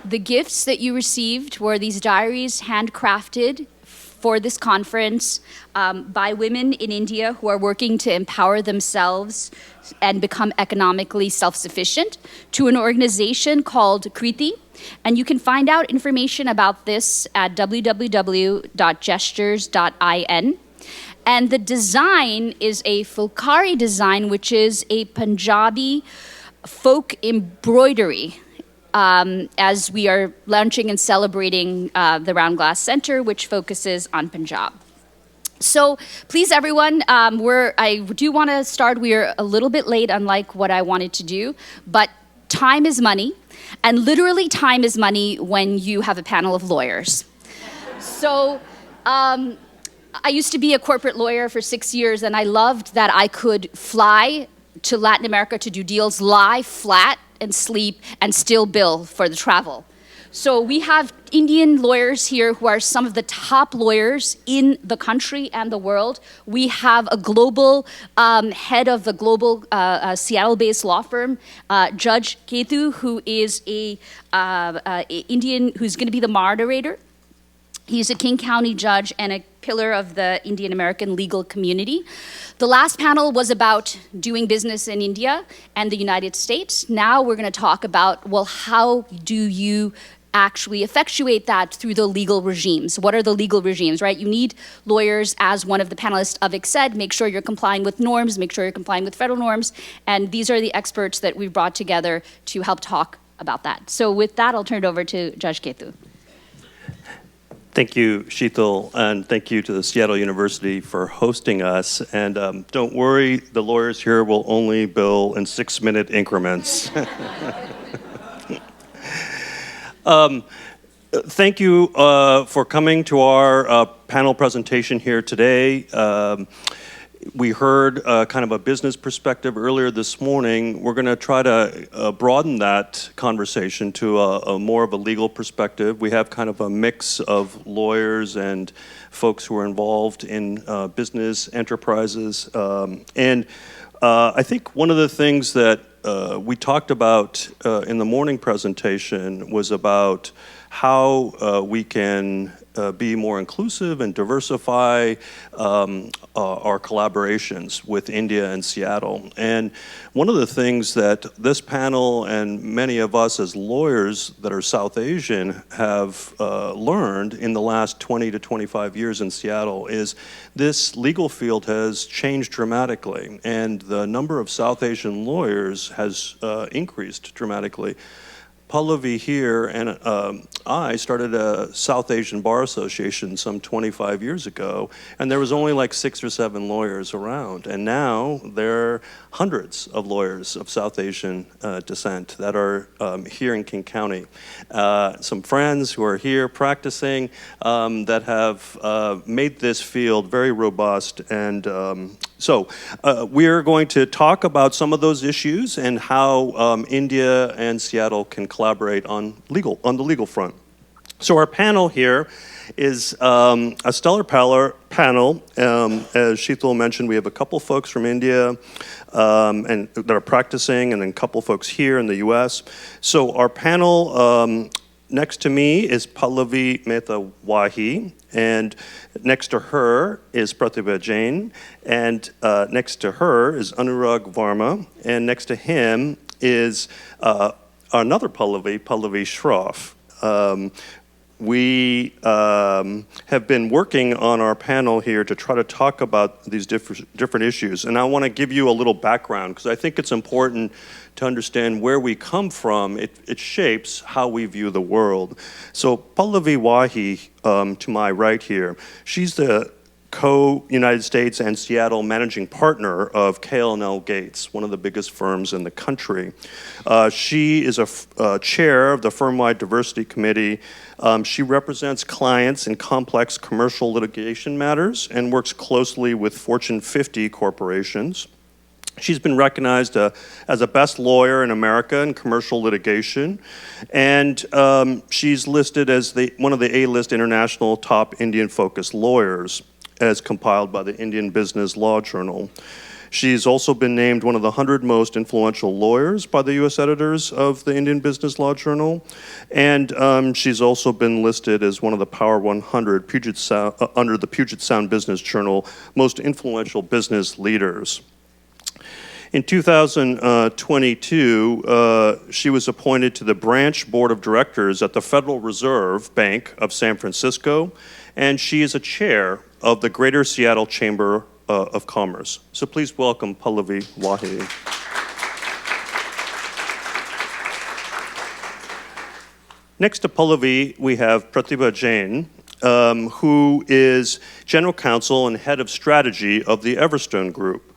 The gifts that you received were these diaries handcrafted for this conference by women in India who are working to empower themselves and become economically self-sufficient, to an organization called Kriti. And you can find out information about this at www.gestures.in. And the design is a fulkari design, which is a Punjabi folk embroidery. As we are launching and celebrating the Round Glass Center, which focuses on Punjab. So please, everyone, I do want to start. We are a little bit late, unlike what I wanted to do, but time is money, and literally time is money when you have a panel of lawyers. So I used to be a corporate lawyer for 6 years, and I loved that I could fly to Latin America to do deals, lie flat and sleep, and still bill for the travel. So we have Indian lawyers here who are some of the top lawyers in the country and the world. We have a global head of the global Seattle-based law firm, Judge Ketu, who is a Indian, who's going to be the moderator. He's a King County judge and a pillar of the Indian American legal community. The last panel was about doing business in India and the United States. Now we're going to talk about, well, how do you actually effectuate that through the legal regimes? What are the legal regimes, right? You need lawyers, as one of the panelists, Avik said, make sure you're complying with norms, make sure you're complying with federal norms, and these are the experts that we've brought together to help talk about that. So with that, I'll turn it over to Judge Ketu. Thank you, Sheetal, and thank you to the Seattle University for hosting us. And don't worry, the lawyers here will only bill in 6-minute increments. Thank you for coming to our panel presentation here today. We heard kind of a business perspective earlier this morning. We're going to try to broaden that conversation to a more of a legal perspective. We have kind of a mix of lawyers and folks who are involved in business enterprises. And I think one of the things that we talked about in the morning presentation was about how we can be more inclusive and diversify our collaborations with India and Seattle. And one of the things that this panel and many of us as lawyers that are South Asian have learned in the last 20 to 25 years in Seattle is this legal field has changed dramatically, and the number of South Asian lawyers has increased dramatically. Pallavi here and I started a South Asian Bar Association some 25 years ago, and there was only like 6 or 7 lawyers around. And now there are hundreds of lawyers of South Asian descent that are here in King County. Some friends who are here practicing that have made this field very robust. And so we are going to talk about some of those issues and how India and Seattle can collaborate on the legal front. So our panel here is a stellar panel. As Sheetal mentioned, we have a couple folks from India and that are practicing, and then a couple folks here in the U.S. So our panel next to me is Pallavi Mehta Wahi, and next to her is Pratibha Jain, and next to her is Anurag Varma, and next to him is another Pallavi Shroff. We have been working on our panel here to try to talk about these different issues. And I want to give you a little background because I think it's important to understand where we come from. It shapes how we view the world. So Pallavi Wahi, to my right here, she's the co-United States and Seattle managing partner of K&L Gates, one of the biggest firms in the country. She is a chair of the firm-wide diversity committee. She represents clients in complex commercial litigation matters and works closely with Fortune 50 corporations. She's been recognized as a best lawyer in America in commercial litigation, and she's listed as one of the A-list international top Indian-focused lawyers, as compiled by the Indian Business Law Journal. She's also been named one of the 100 most influential lawyers by the U.S. editors of the Indian Business Law Journal, and she's also been listed as one of the Power 100 under the Puget Sound Business Journal most influential business leaders. In 2022, she was appointed to the branch board of directors at the Federal Reserve Bank of San Francisco, and she is a chair of the Greater Seattle Chamber of Commerce. So please welcome Pallavi Wahi. Next to Pallavi, we have Pratibha Jain, who is General Counsel and Head of Strategy of the Everstone Group.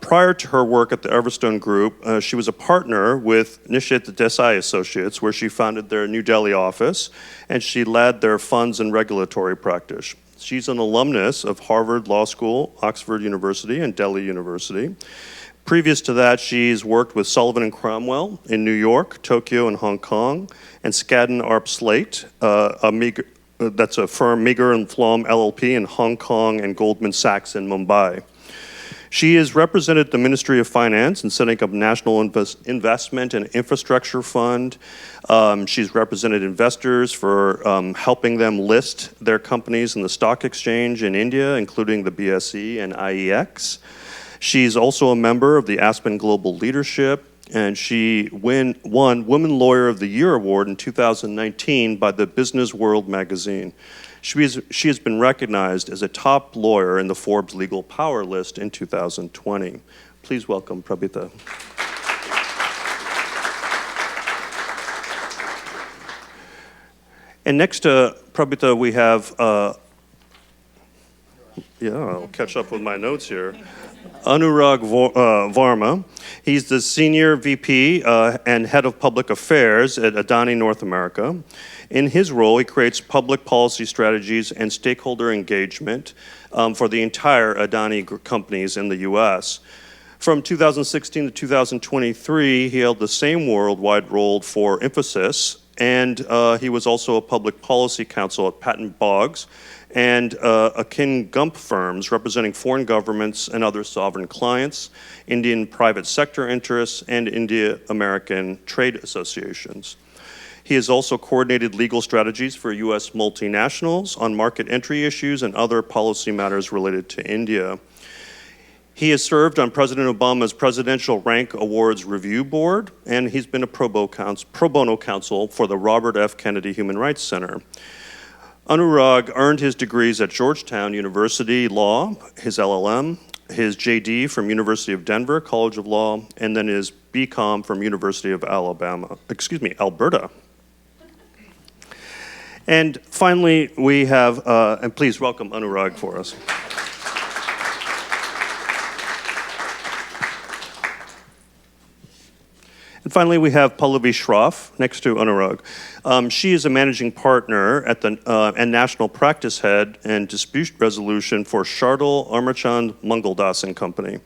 Prior to her work at the Everstone Group, she was a partner with Nishit Desai Associates, where she founded their New Delhi office, and she led their funds and regulatory practice. She's an alumnus of Harvard Law School, Oxford University, and Delhi University. Previous to that, she's worked with Sullivan & Cromwell in New York, Tokyo, and Hong Kong, and Skadden Arp Slate, that's a firm, Meagher and Flom LLP in Hong Kong, and Goldman Sachs in Mumbai. She has represented the Ministry of Finance in setting up National Investment and Infrastructure Fund. She's represented investors for helping them list their companies in the stock exchange in India, including the BSE and IEX. She's also a member of the Aspen Global Leadership, and she won Women Lawyer of the Year Award in 2019 by the Business World magazine. She has been recognized as a top lawyer in the Forbes Legal Power list in 2020. Please welcome Prabhita. And next to Prabhita, we have, I'll catch up with my notes here. Anurag Varma. He's the Senior VP and Head of Public Affairs at Adani North America. In his role, he creates public policy strategies and stakeholder engagement for the entire Adani companies in the U.S. From 2016 to 2023, he held the same worldwide role for Infosys, and he was also a public policy counsel at Patent Boggs and Akin Gump firms representing foreign governments and other sovereign clients, Indian private sector interests, and India-American trade associations. He has also coordinated legal strategies for U.S. multinationals on market entry issues and other policy matters related to India. He has served on President Obama's Presidential Rank Awards Review Board, and he's been a pro bono counsel for the Robert F. Kennedy Human Rights Center. Anurag earned his degrees at Georgetown University Law, his LLM, his JD from University of Denver College of Law, and then his BCom from University of Alberta. And finally, we have, and please welcome Anurag for us. And finally, we have Pallavi Shroff next to Anurag. She is a managing partner at the and national practice head and dispute resolution for Shardul Amarchand Mangaldas and Company.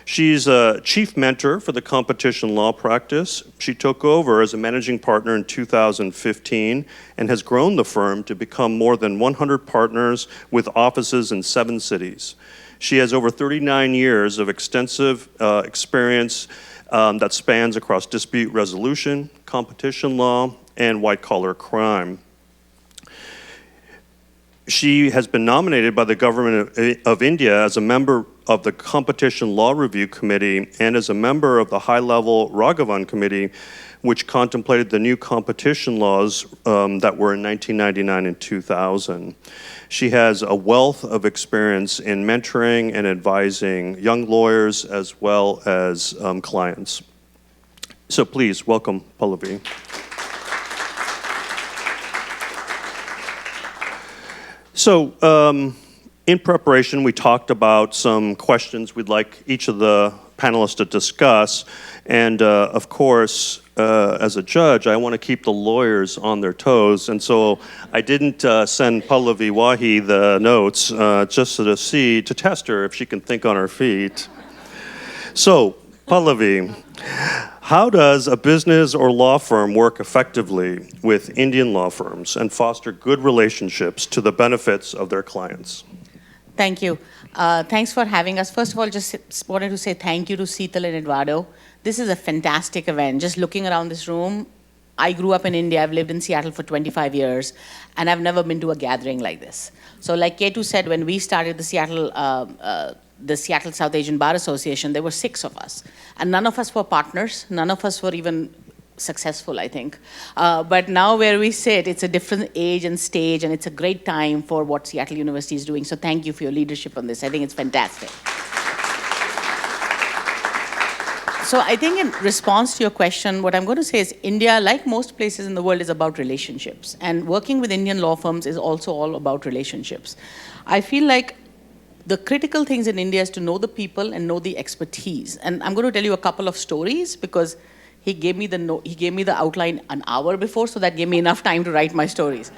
She's a chief mentor for the competition law practice. She took over as a managing partner in 2015 and has grown the firm to become more than 100 partners with offices in 7 cities. She has over 39 years of extensive experience that spans across dispute resolution, competition law, and white-collar crime. She has been nominated by the government of India as a member of the Competition Law Review Committee and as a member of the high-level Raghavan Committee, which contemplated the new competition laws that were in 1999 and 2000. She has a wealth of experience in mentoring and advising young lawyers as well as clients. So please welcome Pallavi. So in preparation, we talked about some questions we'd like each of the panelists to discuss. And of course, as a judge, I want to keep the lawyers on their toes. And so I didn't send Pallavi Wahi the notes just to test her if she can think on her feet. So, Pallavi, how does a business or law firm work effectively with Indian law firms and foster good relationships to the benefits of their clients? Thank you. Thanks for having us. First of all, just wanted to say thank you to Seetal and Eduardo. This is a fantastic event. Just looking around this room, I grew up in India. I've lived in Seattle for 25 years, and I've never been to a gathering like this. So like Ketu said, when we started the Seattle South Asian Bar Association, there were 6 of us. And none of us were partners. None of us were even successful, I think. But now where we sit, it's a different age and stage, and it's a great time for what Seattle University is doing. So thank you for your leadership on this. I think it's fantastic. So I think in response to your question, what I'm going to say is India, like most places in the world, is about relationships. And working with Indian law firms is also all about relationships. I feel like the critical things in India is to know the people and know the expertise. And I'm going to tell you a couple of stories because he gave me the outline an hour before, so that gave me enough time to write my stories.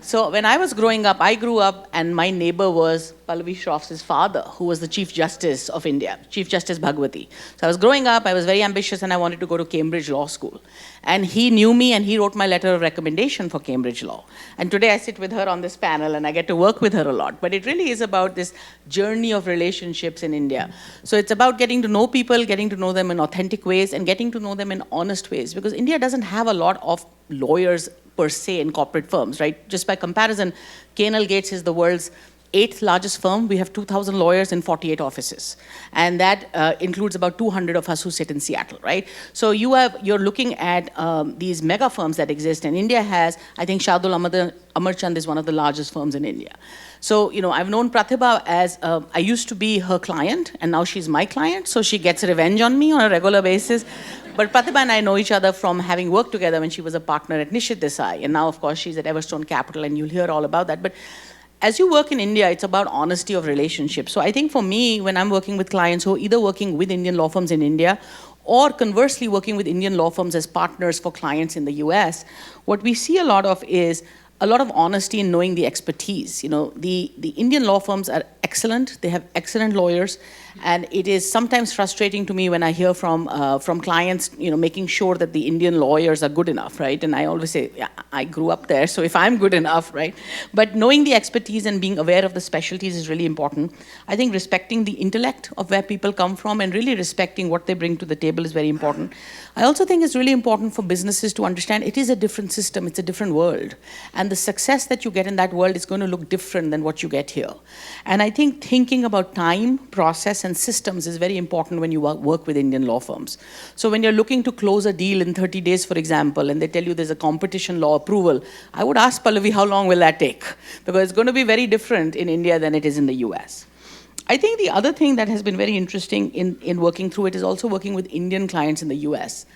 So when I was growing up, I grew up, and my neighbor was Pallavi Shroff's father, who was the Chief Justice of India, Chief Justice Bhagwati. So I was growing up, I was very ambitious, and I wanted to go to Cambridge Law School. And he knew me, and he wrote my letter of recommendation for Cambridge Law. And today I sit with her on this panel, and I get to work with her a lot. But it really is about this journey of relationships in India. So it's about getting to know people, getting to know them in authentic ways, and getting to know them in honest ways. Because India doesn't have a lot of lawyers per se in corporate firms, right? Just by comparison, K&L Gates is the world's 8th largest firm. We have 2,000 lawyers in 48 offices. And that includes about 200 of us who sit in Seattle, right? So you're looking at these mega firms that exist. And India has, I think Shardul Amarchand is one of the largest firms in India. So, I've known Pratibha as, I used to be her client, and now she's my client. So she gets revenge on me on a regular basis. But Pratibha and I know each other from having worked together when she was a partner at Nishit Desai. And now, of course, she's at Everstone Capital, and you'll hear all about that. But as you work in India, it's about honesty of relationships. So I think for me, when I'm working with clients who are either working with Indian law firms in India or conversely working with Indian law firms as partners for clients in the US, what we see a lot of is a lot of honesty in knowing the expertise. The Indian law firms are excellent. They have excellent lawyers. And it is sometimes frustrating to me when I hear from clients, making sure that the Indian lawyers are good enough, right? And I always say, yeah, I grew up there, so if I'm good enough, right? But knowing the expertise and being aware of the specialties is really important. I think respecting the intellect of where people come from and really respecting what they bring to the table is very important. I also think it's really important for businesses to understand it is a different system, it's a different world. And the success that you get in that world is going to look different than what you get here. And I think thinking about time, process, and systems is very important when you work with Indian law firms. So when you're looking to close a deal in 30 days, for example, and they tell you there's a competition law approval, I would ask Pallavi, how long will that take? Because it's going to be very different in India than it is in the US. I think the other thing that has been very interesting in working through it is also working with Indian clients in the US.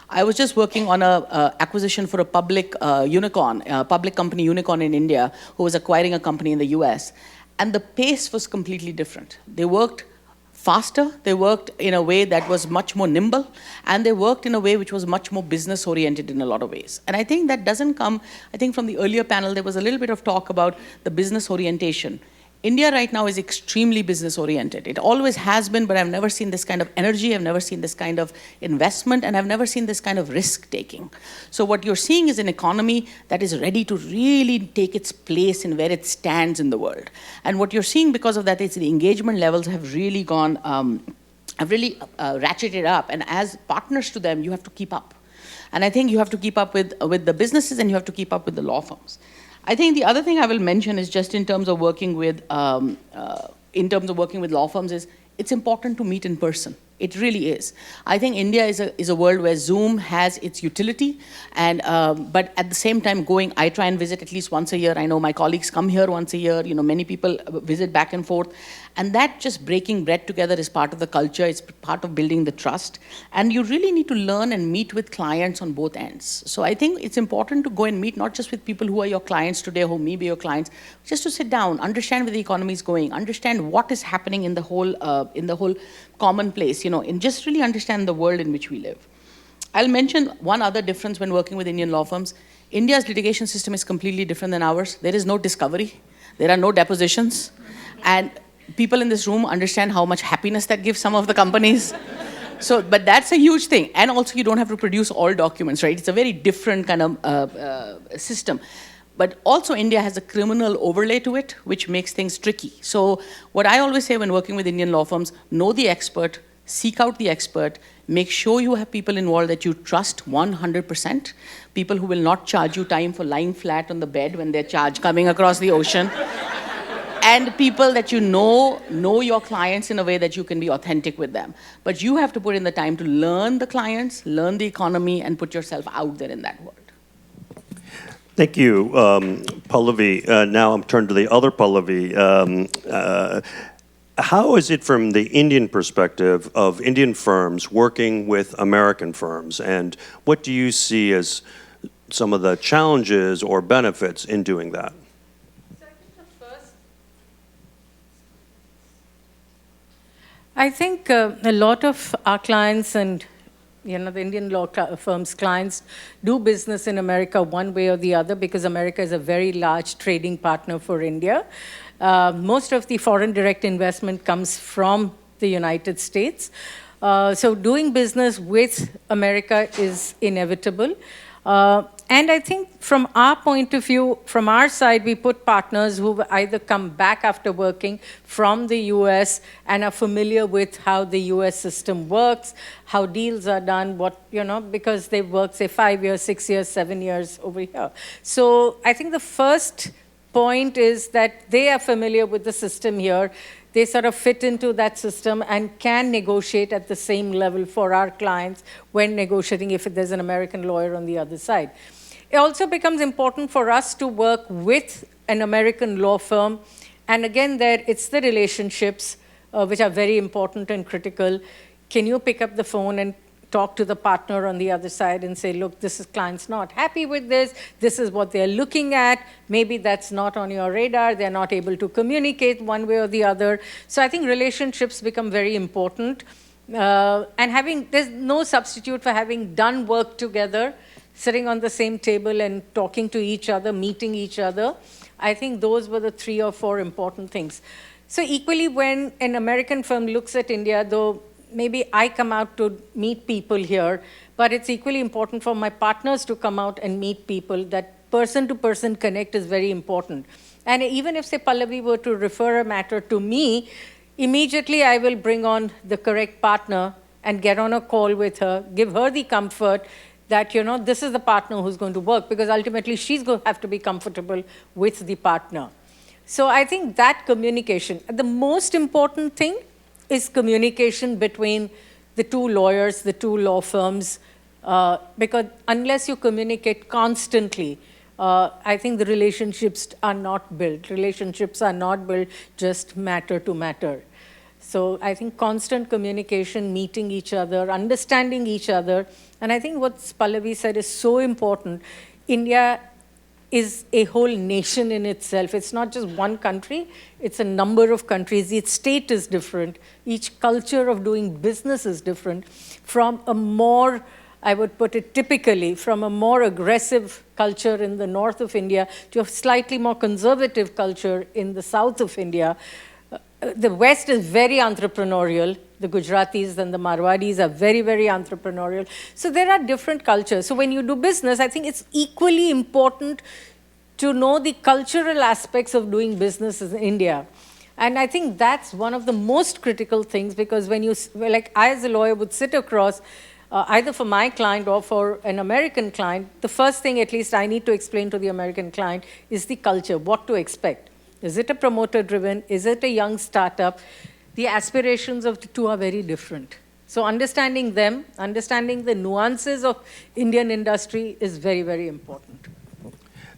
I was just working on a acquisition for a public public company unicorn in India, who was acquiring a company in the US. And the pace was completely different. They worked faster, they worked in a way that was much more nimble, and they worked in a way which was much more business-oriented in a lot of ways. And I think that doesn't come, I think from the earlier panel, there was a little bit of talk about the business orientation. India right now is extremely business-oriented. It always has been, but I've never seen this kind of energy, I've never seen this kind of investment, and I've never seen this kind of risk-taking. So what you're seeing is an economy that is ready to really take its place in where it stands in the world. And what you're seeing because of that is the engagement levels have really gone, ratcheted up. And as partners to them, you have to keep up. And I think you have to keep up with the businesses, and you have to keep up with the law firms. I think the other thing I will mention is just in terms of working with law firms is it's important to meet in person. It really is. I think India is a world where Zoom has its utility, and but at the same time I try and visit at least once a year. I know my colleagues come here once a year. Many people visit back and forth. And that just breaking bread together is part of the culture. It's part of building the trust. And you really need to learn and meet with clients on both ends. So I think it's important to go and meet not just with people who are your clients today, who may be your clients, just to sit down, understand where the economy is going, understand what is happening in the whole commonplace, and just really understand the world in which we live. I'll mention one other difference when working with Indian law firms. India's litigation system is completely different than ours. There is no discovery. There are no depositions. And people in this room understand how much happiness that gives some of the companies. But that's a huge thing. And also you don't have to produce all documents, right? It's a very different kind of system. But also India has a criminal overlay to it, which makes things tricky. So what I always say when working with Indian law firms, know the expert, seek out the expert, make sure you have people involved that you trust 100%, people who will not charge you time for lying flat on the bed when they're charged coming across the ocean, and people that you know your clients in a way that you can be authentic with them. But you have to put in the time to learn the clients, learn the economy, and put yourself out there in that world. Thank you, Pallavi. Now I'm turned to the other Pallavi. How is it from the Indian perspective of Indian firms working with American firms? And what do you see as some of the challenges or benefits in doing that? I think a lot of our clients and the Indian law firms' clients do business in America one way or the other because America is a very large trading partner for India. Most of the foreign direct investment comes from the United States. So doing business with America is inevitable. And I think from our point of view, from our side, we put partners who either come back after working from the US and are familiar with how the US system works, how deals are done, because they've worked, say, 5 years, 6 years, 7 years over here. So I think the first point is that they are familiar with the system here. They sort of fit into that system and can negotiate at the same level for our clients when negotiating if there's an American lawyer on the other side. It also becomes important for us to work with an American law firm. And again, it's the relationships which are very important and critical. Can you pick up the phone and talk to the partner on the other side and say, look, client's not happy with this. This is what they're looking at. Maybe that's not on your radar. They're not able to communicate one way or the other. So I think relationships become very important. And there's no substitute for having done work together, sitting on the same table and talking to each other, meeting each other. I think those were the 3 or 4 important things. So equally, when an American firm looks at India, though maybe I come out to meet people here, but it's equally important for my partners to come out and meet people. That person-to-person connect is very important. And even if, say, Pallavi were to refer a matter to me, immediately I will bring on the correct partner and get on a call with her, give her the comfort that, this is the partner who's going to work, because ultimately she's going to have to be comfortable with the partner. So I think that communication, the most important thing is communication between the 2 lawyers, the 2 law firms, because unless you communicate constantly, I think the relationships are not built. Relationships are not built just matter to matter. So I think constant communication, meeting each other, understanding each other. And I think what Pallavi said is so important. India is a whole nation in itself. It's not just one country. It's a number of countries. Each state is different. Each culture of doing business is different. From a more, I would put it typically, from a more aggressive culture in the north of India to a slightly more conservative culture in the south of India. The West is very entrepreneurial. The Gujaratis and the Marwadis are very, very entrepreneurial. So there are different cultures. So when you do business, I think it's equally important to know the cultural aspects of doing business in India. And I think that's one of the most critical things, because when I as a lawyer would sit across, either for my client or for an American client, the first thing at least I need to explain to the American client is the culture, what to expect. Is it a promoter-driven? Is it a young startup? The aspirations of the 2 are very different. So understanding them, understanding the nuances of Indian industry is very, very important.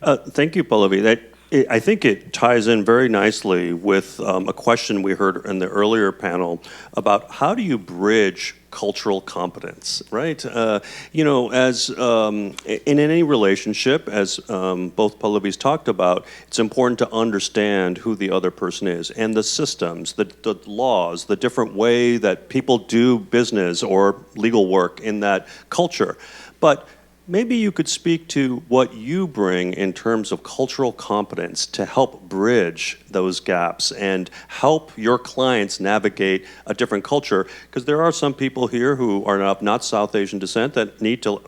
Thank you, Pallavi. I think it ties in very nicely with a question we heard in the earlier panel about how do you bridge cultural competence, right? As in any relationship, as both Pallavi's talked about, it's important to understand who the other person is and the systems, the laws, the different way that people do business or legal work in that culture. But maybe you could speak to what you bring in terms of cultural competence to help bridge those gaps and help your clients navigate a different culture, because there are some people here who are of not South Asian descent that need to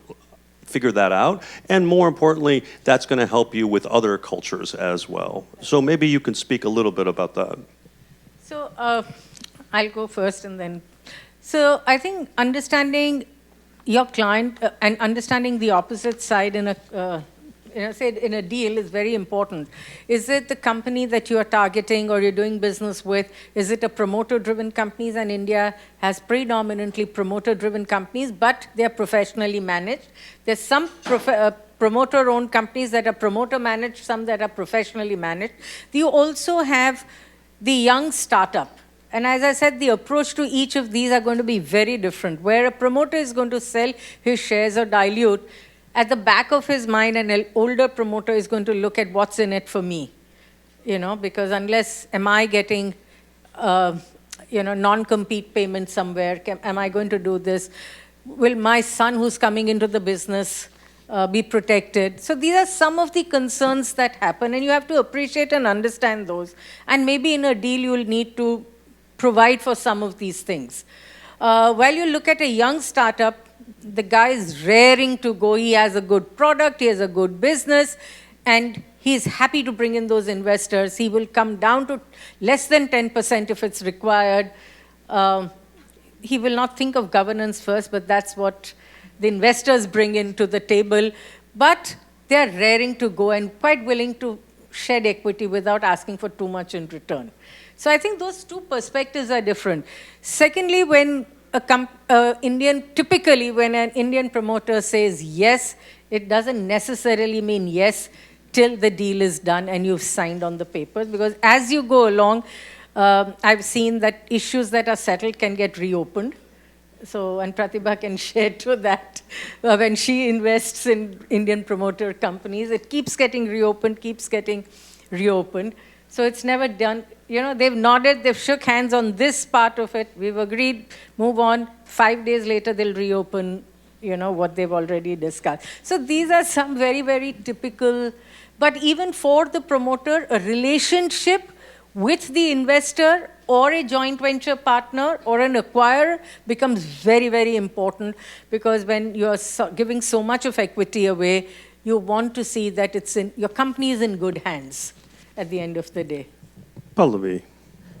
figure that out. And more importantly, that's going to help you with other cultures as well. So maybe you can speak a little bit about that. So I'll go first and then. So I think understanding your client and understanding the opposite side in a deal is very important. Is it the company that you are targeting or you're doing business with? Is it a promoter-driven companies? And India has predominantly promoter-driven companies, but they're professionally managed. There's some promoter-owned companies that are promoter-managed, some that are professionally managed. You also have the young startup. And as I said, the approach to each of these are going to be very different. Where a promoter is going to sell his shares or dilute, at the back of his mind, an older promoter is going to look at what's in it for me, because unless am I getting, non-compete payment somewhere, am I going to do this? Will my son who's coming into the business be protected? So these are some of the concerns that happen, and you have to appreciate and understand those. And maybe in a deal, you'll need to provide for some of these things. While you look at a young startup, the guy is raring to go. He has a good product, he has a good business, and he's happy to bring in those investors. He will come down to less than 10% if it's required. He will not think of governance first, but that's what the investors bring into the table. But they're raring to go and quite willing to shed equity without asking for too much in return. So I think those two perspectives are different. Secondly, when typically when an Indian promoter says yes, it doesn't necessarily mean yes till the deal is done and you've signed on the papers. Because as you go along, I've seen that issues that are settled can get reopened. So, and Pratibha can share to that. When she invests in Indian promoter companies, it keeps getting reopened. So it's never done. They've nodded, they've shook hands on this part of it. We've agreed, move on. 5 days later, they'll reopen, what they've already discussed. So these are some very, very typical. But even for the promoter, a relationship with the investor or a joint venture partner or an acquirer becomes very, very important, because when you're giving so much of equity away, you want to see that your company is in good hands at the end of the day. Pallavi.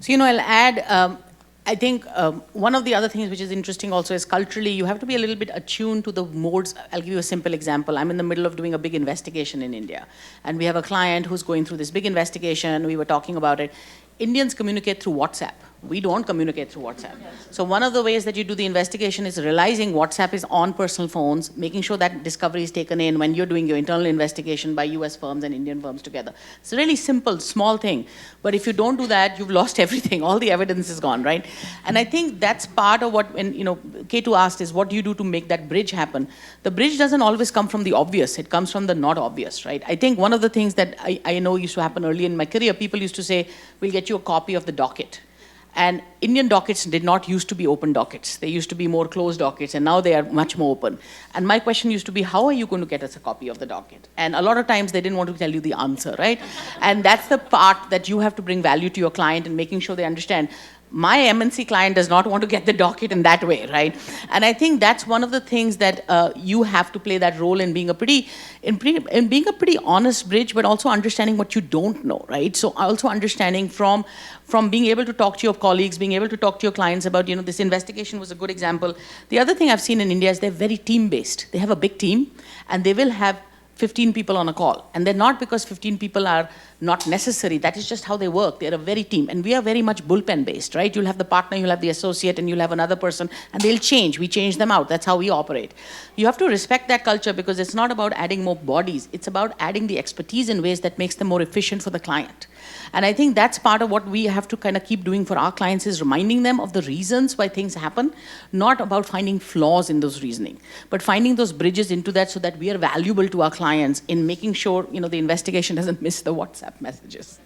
So, I'll add, I think one of the other things which is interesting also is culturally, you have to be a little bit attuned to the modes. I'll give you a simple example. I'm in the middle of doing a big investigation in India. And we have a client who's going through this big investigation. We were talking about it. Indians communicate through WhatsApp. We don't communicate through WhatsApp. So one of the ways that you do the investigation is realizing WhatsApp is on personal phones, making sure that discovery is taken in when you're doing your internal investigation by US firms and Indian firms together. It's a really simple, small thing. But if you don't do that, you've lost everything. All the evidence is gone, right? And I think that's part of what, when, Ketu asked is, what do you do to make that bridge happen? The bridge doesn't always come from the obvious. It comes from the not obvious, right? I think one of the things that I know used to happen early in my career, people used to say, we'll get you a copy of the docket. And Indian dockets did not used to be open dockets. They used to be more closed dockets, and now they are much more open. And my question used to be, how are you going to get us a copy of the docket? And a lot of times they didn't want to tell you the answer, right? And that's the part that you have to bring value to your client and making sure they understand. My MNC client does not want to get the docket in that way, right? And I think that's one of the things that you have to play that role in being a pretty honest bridge, but also understanding what you don't know, right? So also understanding from being able to talk to your colleagues, being able to talk to your clients about, this investigation was a good example. The other thing I've seen in India is they're very team-based. They have a big team, and they will have 15 people on a call. And they're not because 15 people are not necessary. That is just how they work. They're a very team. And we are very much bullpen based, right? You'll have the partner, you'll have the associate, and you'll have another person, and they'll change. We change them out. That's how we operate. You have to respect that culture, because it's not about adding more bodies. It's about adding the expertise in ways that makes them more efficient for the client. And I think that's part of what we have to kind of keep doing for our clients, is reminding them of the reasons why things happen, not about finding flaws in those reasoning, but finding those bridges into that so that we are valuable to our clients in making sure, the investigation doesn't miss the WhatsApp messages.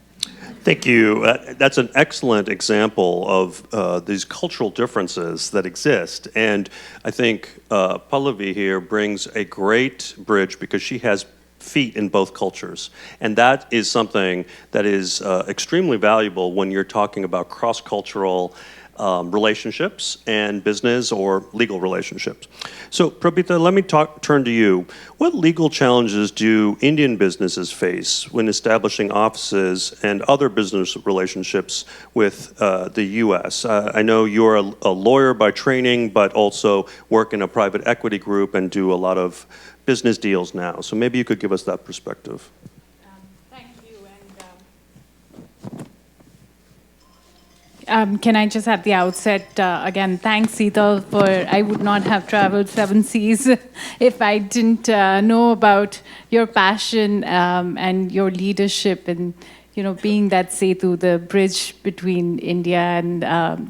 Thank you. That's an excellent example of these cultural differences that exist. And I think Pallavi here brings a great bridge, because she has feet in both cultures. And that is something that is extremely valuable when you're talking about cross-cultural relationships and business or legal relationships. So, Prabhita, let me turn to you. What legal challenges do Indian businesses face when establishing offices and other business relationships with the U.S.? I know you're a lawyer by training, but also work in a private equity group and do a lot of business deals now. So maybe you could give us that perspective. Thank you. And can I just at the outset, again, thanks, Seetal, for I would not have traveled 7 seas if I didn't know about your passion and your leadership and, being that SETU, the bridge between India and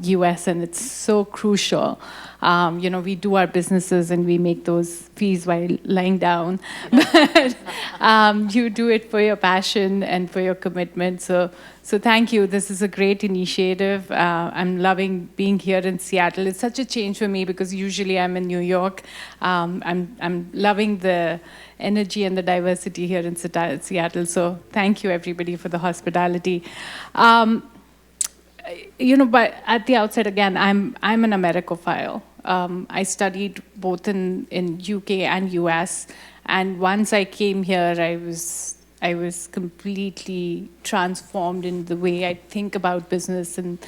US, and it's so crucial. We do our businesses and we make those fees while lying down. But you do it for your passion and for your commitment. So thank you. This is a great initiative. I'm loving being here in Seattle. It's such a change for me because usually I'm in New York. I'm loving the energy and the diversity here in Seattle. So thank you, everybody, for the hospitality. But at the outset, again, I'm an Americophile. I studied both in UK and US, and once I came here, I was completely transformed in the way I think about business and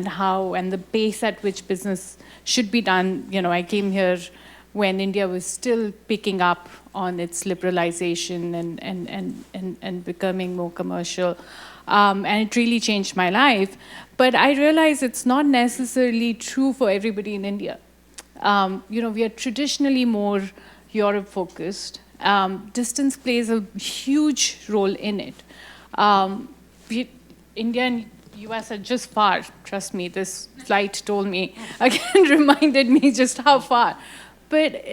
how and the pace at which business should be done. I came here when India was still picking up on its liberalization and becoming more commercial. And it really changed my life. But I realize it's not necessarily true for everybody in India. We are traditionally more Europe-focused. Distance plays a huge role in it. India and US are just far. Trust me, this flight told me, again, reminded me just how far. But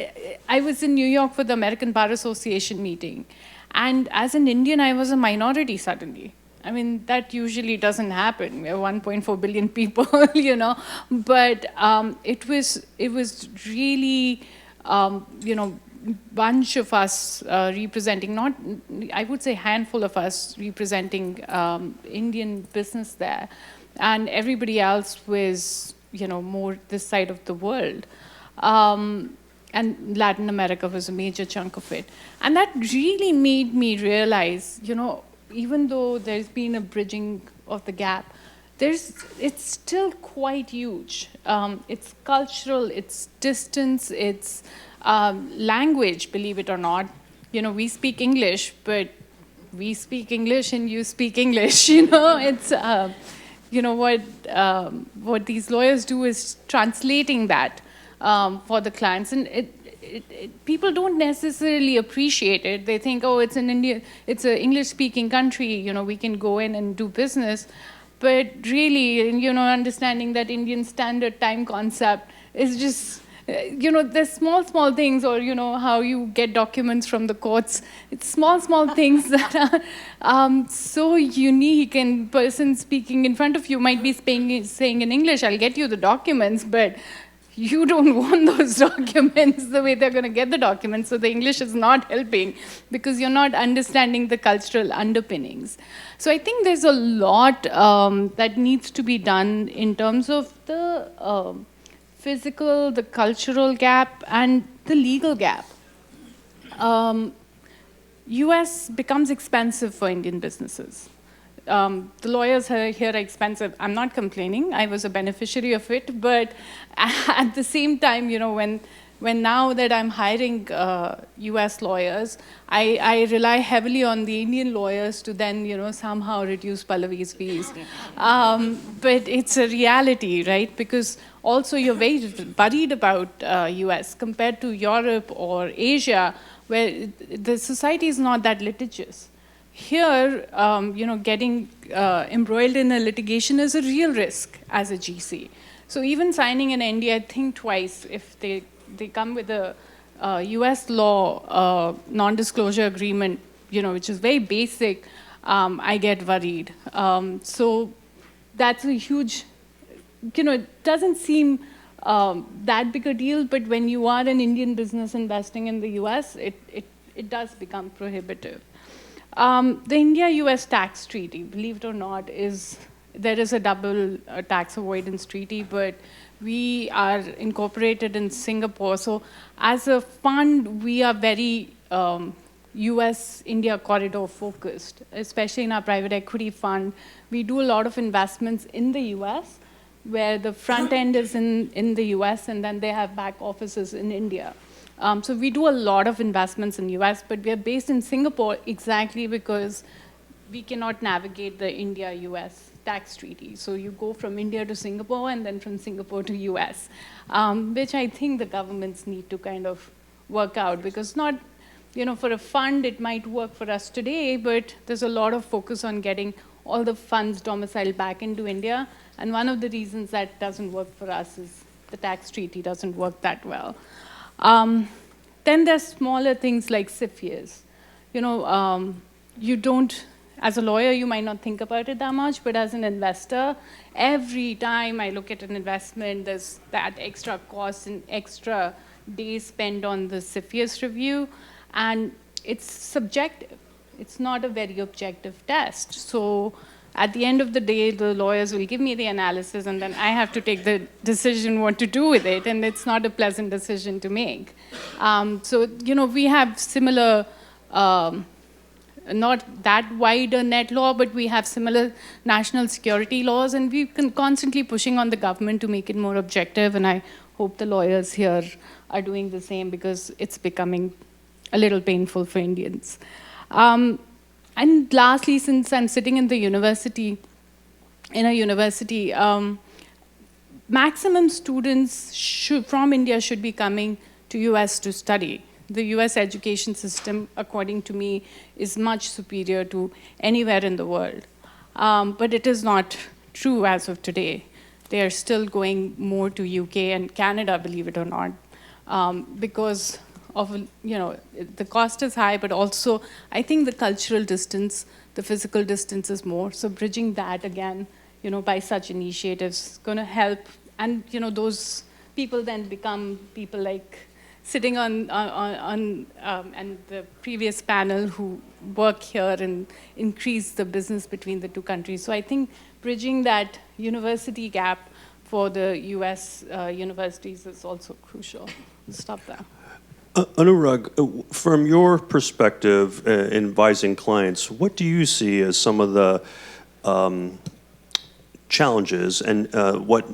I was in New York for the American Bar Association meeting. And as an Indian, I was a minority suddenly. I mean, that usually doesn't happen. We are 1.4 billion people, But it was really, bunch of us representing, not, I would say handful of us representing Indian business there. And everybody else was, more this side of the world. And Latin America was a major chunk of it. And that really made me realize, even though there's been a bridging of the gap, it's still quite huge. It's cultural, it's distance, it's language, believe it or not. We speak English, but we speak English and you speak English, It's, what these lawyers do is translating that for the clients. And people don't necessarily appreciate it. They think, oh, it's an English-speaking country, we can go in and do business. But really, understanding that Indian standard time concept is just, there's small things, or, how you get documents from the courts. It's small things that are so unique, and person speaking in front of you might be saying in English, I'll get you the documents, but you don't want those documents the way they're going to get the documents. So the English is not helping because you're not understanding the cultural underpinnings. So I think there's a lot that needs to be done in terms of the physical, the cultural gap, and the legal gap. US becomes expensive for Indian businesses. The lawyers here are expensive. I'm not complaining. I was a beneficiary of it. But at the same time, when now that I'm hiring US lawyers, I rely heavily on the Indian lawyers to then, somehow reduce Pallavi's fees. But it's a reality, right? Because also you're very worried about US compared to Europe or Asia, where the society is not that litigious. Here, getting embroiled in a litigation is a real risk as a GC. So even signing an NDA, think twice. If they come with a US law non-disclosure agreement, which is very basic, I get worried. So that's a huge, it doesn't seem that big a deal, but when you are an Indian business investing in the US, it does become prohibitive. The India-US tax treaty, believe it or not, is there is a double tax avoidance treaty, but we are incorporated in Singapore. So as a fund, we are very US-India corridor focused, especially in our private equity fund. We do a lot of investments in the US, where the front end is in the US, and then they have back offices in India. So we do a lot of investments in US, but we are based in Singapore exactly because we cannot navigate the India-US tax treaty. So you go from India to Singapore and then from Singapore to US, which I think the governments need to kind of work out, because not, for a fund, it might work for us today, but there's a lot of focus on getting all the funds domiciled back into India. And one of the reasons that doesn't work for us is the tax treaty doesn't work that well. Then there's smaller things like CFIUS. You don't, as a lawyer, you might not think about it that much, but as an investor, every time I look at an investment, there's that extra cost and extra days spent on the CFIUS review, and it's subjective. It's not a very objective test. So at the end of the day, the lawyers will give me the analysis, and then I have to take the decision what to do with it, and it's not a pleasant decision to make. So, we have similar, not that wide a net law, but we have similar national security laws, and we've been constantly pushing on the government to make it more objective, and I hope the lawyers here are doing the same, because it's becoming a little painful for Indians. And lastly, since I'm sitting in a university, maximum students from India should be coming to US to study. The US education system, according to me, is much superior to anywhere in the world. But it is not true as of today. They are still going more to UK and Canada, believe it or not, because of, the cost is high, but also I think the cultural distance, the physical distance is more. So bridging that again, by such initiatives is going to help. And, those people then become people like sitting on and the previous panel who work here and increase the business between the two countries. So I think bridging that university gap for the US universities is also crucial. I'll stop there. Anurag, from your perspective in advising clients, what do you see as some of the challenges and what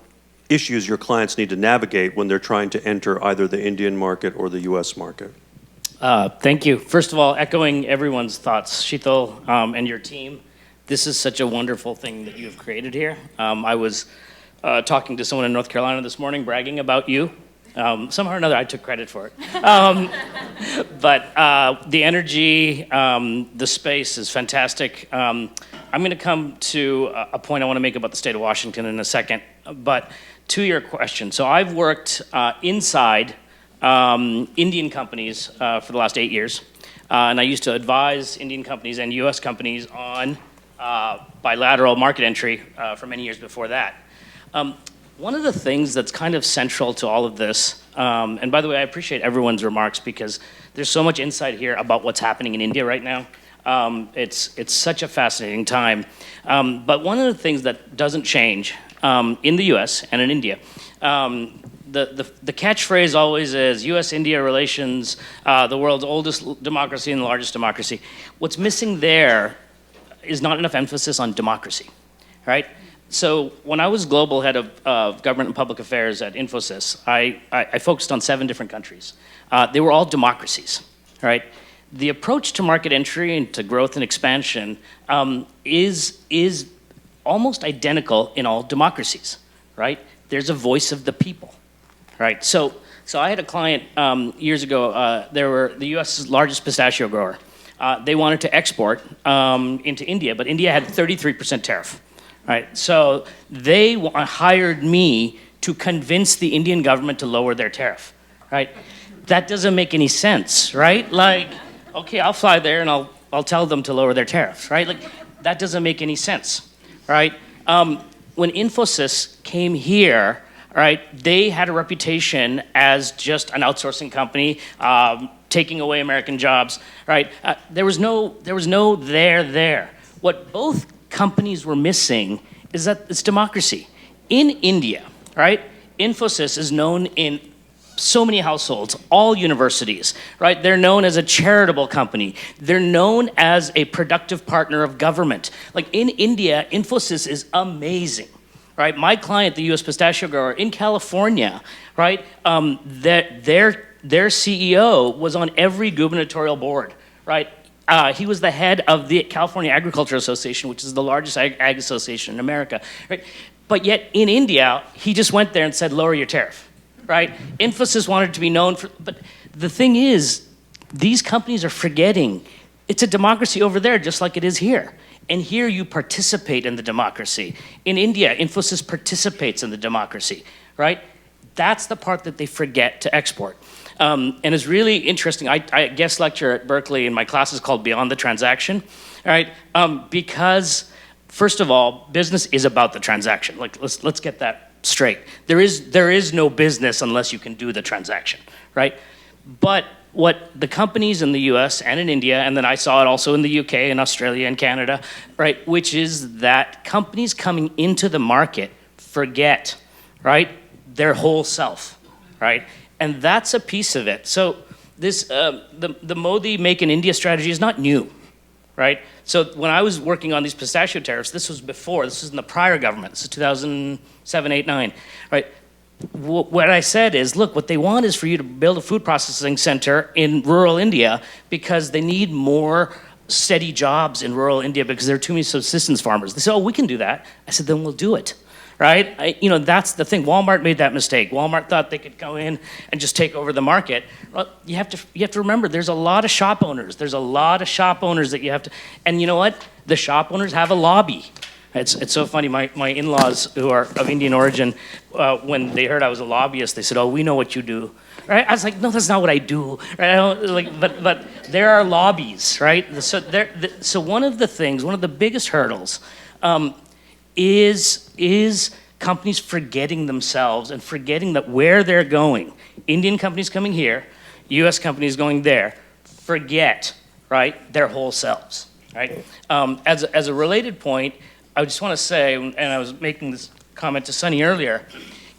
issues your clients need to navigate when they're trying to enter either the Indian market or the US market? Thank you. First of all, echoing everyone's thoughts, Sheetal and your team, this is such a wonderful thing that you have created here. I was talking to someone in North Carolina this morning bragging about you. Somehow or another, I took credit for it. But the energy, the space is fantastic. I'm going to come to a point I want to make about the state of Washington in a second. But to your question, so I've worked inside Indian companies for the last 8 years. And I used to advise Indian companies and US companies on bilateral market entry for many years before that. One of the things that's kind of central to all of this, and by the way, I appreciate everyone's remarks because there's so much insight here about what's happening in India right now. It's such a fascinating time. But one of the things that doesn't change in the US and in India, the catchphrase always is US-India relations, the world's oldest democracy and the largest democracy. What's missing there is not enough emphasis on democracy, right? So when I was global head of government and public affairs at Infosys, I focused on 7 different countries. They were all democracies, right? The approach to market entry and to growth and expansion is almost identical in all democracies, right? There's a voice of the people, right? So I had a client years ago, they were the US's largest pistachio grower. They wanted to export into India, but India had 33% tariff. Right, so they hired me to convince the Indian government to lower their tariff, right? That doesn't make any sense, right? Like, okay, I'll fly there and I'll tell them to lower their tariffs, right? Like, that doesn't make any sense, right? When Infosys came here, right, they had a reputation as just an outsourcing company, taking away American jobs, right? There was no there. What both companies were missing is that it's democracy. In India, right, Infosys is known in so many households, all universities, right? They're known as a charitable company. They're known as a productive partner of government. Like in India, Infosys is amazing, right? My client, the U.S. pistachio grower in California, right? Their CEO was on every gubernatorial board, right? He was the head of the California Agriculture Association, which is the largest ag association in America, right? But yet in India, he just went there and said, lower your tariff, right? Infosys wanted to be known for, but the thing is, these companies are forgetting it's a democracy over there just like it is here. And here you participate in the democracy. In India, Infosys participates in the democracy, right? That's the part that they forget to export. And it's really interesting. I guest lecture at Berkeley, and my class is called Beyond the Transaction, right? Because first of all, business is about the transaction. Like let's get that straight. There is no business unless you can do the transaction, right? But what the companies in the US and in India, and then I saw it also in the UK and Australia and Canada, right? Which is that companies coming into the market forget, right? Their whole self, right? And that's a piece of it. So this, the Modi Make in India strategy is not new, right? So when I was working on these pistachio tariffs, this was in the prior government. This is 2007, 8, 9, right? What I said is, look, what they want is for you to build a food processing center in rural India because they need more steady jobs in rural India because there are too many subsistence farmers. They said, oh, we can do that. I said, then we'll do it. Right? That's the thing. Walmart made that mistake. Walmart thought they could go in and just take over the market. Well, you have to remember, there's a lot of shop owners. There's a lot of shop owners that you have to, and you know what? The shop owners have a lobby. It's so funny. My in-laws, who are of Indian origin, when they heard I was a lobbyist, they said, "Oh, we know what you do." Right? I was like, "No, that's not what I do." Right? I don't, but there are lobbies, right? So one of the biggest hurdles is companies forgetting themselves and forgetting that where they're going. Indian companies coming here, U.S. companies going there, forget, right, their whole selves, right? As a related point, I just want to say, and I was making this comment to Sunny earlier,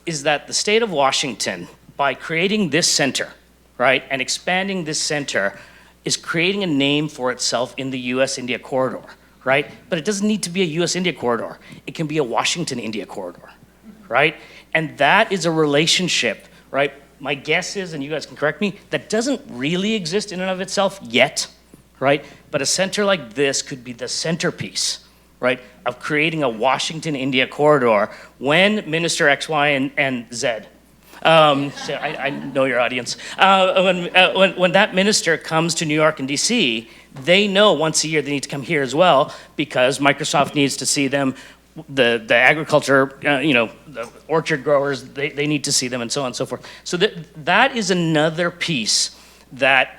is that the state of Washington, by creating this center, right, and expanding this center, is creating a name for itself in the U.S.-India corridor. Right? But it doesn't need to be a US-India corridor. It can be a Washington-India corridor, right? And that is a relationship, right? My guess is, and you guys can correct me, that doesn't really exist in and of itself yet, right? But a center like this could be the centerpiece, right, of creating a Washington-India corridor when Minister X, Y, and Z, so I know your audience. When that minister comes to New York and DC, they know once a year they need to come here as well because Microsoft needs to see them. The agriculture, the orchard growers, they need to see them, and so on and so forth. So that is another piece that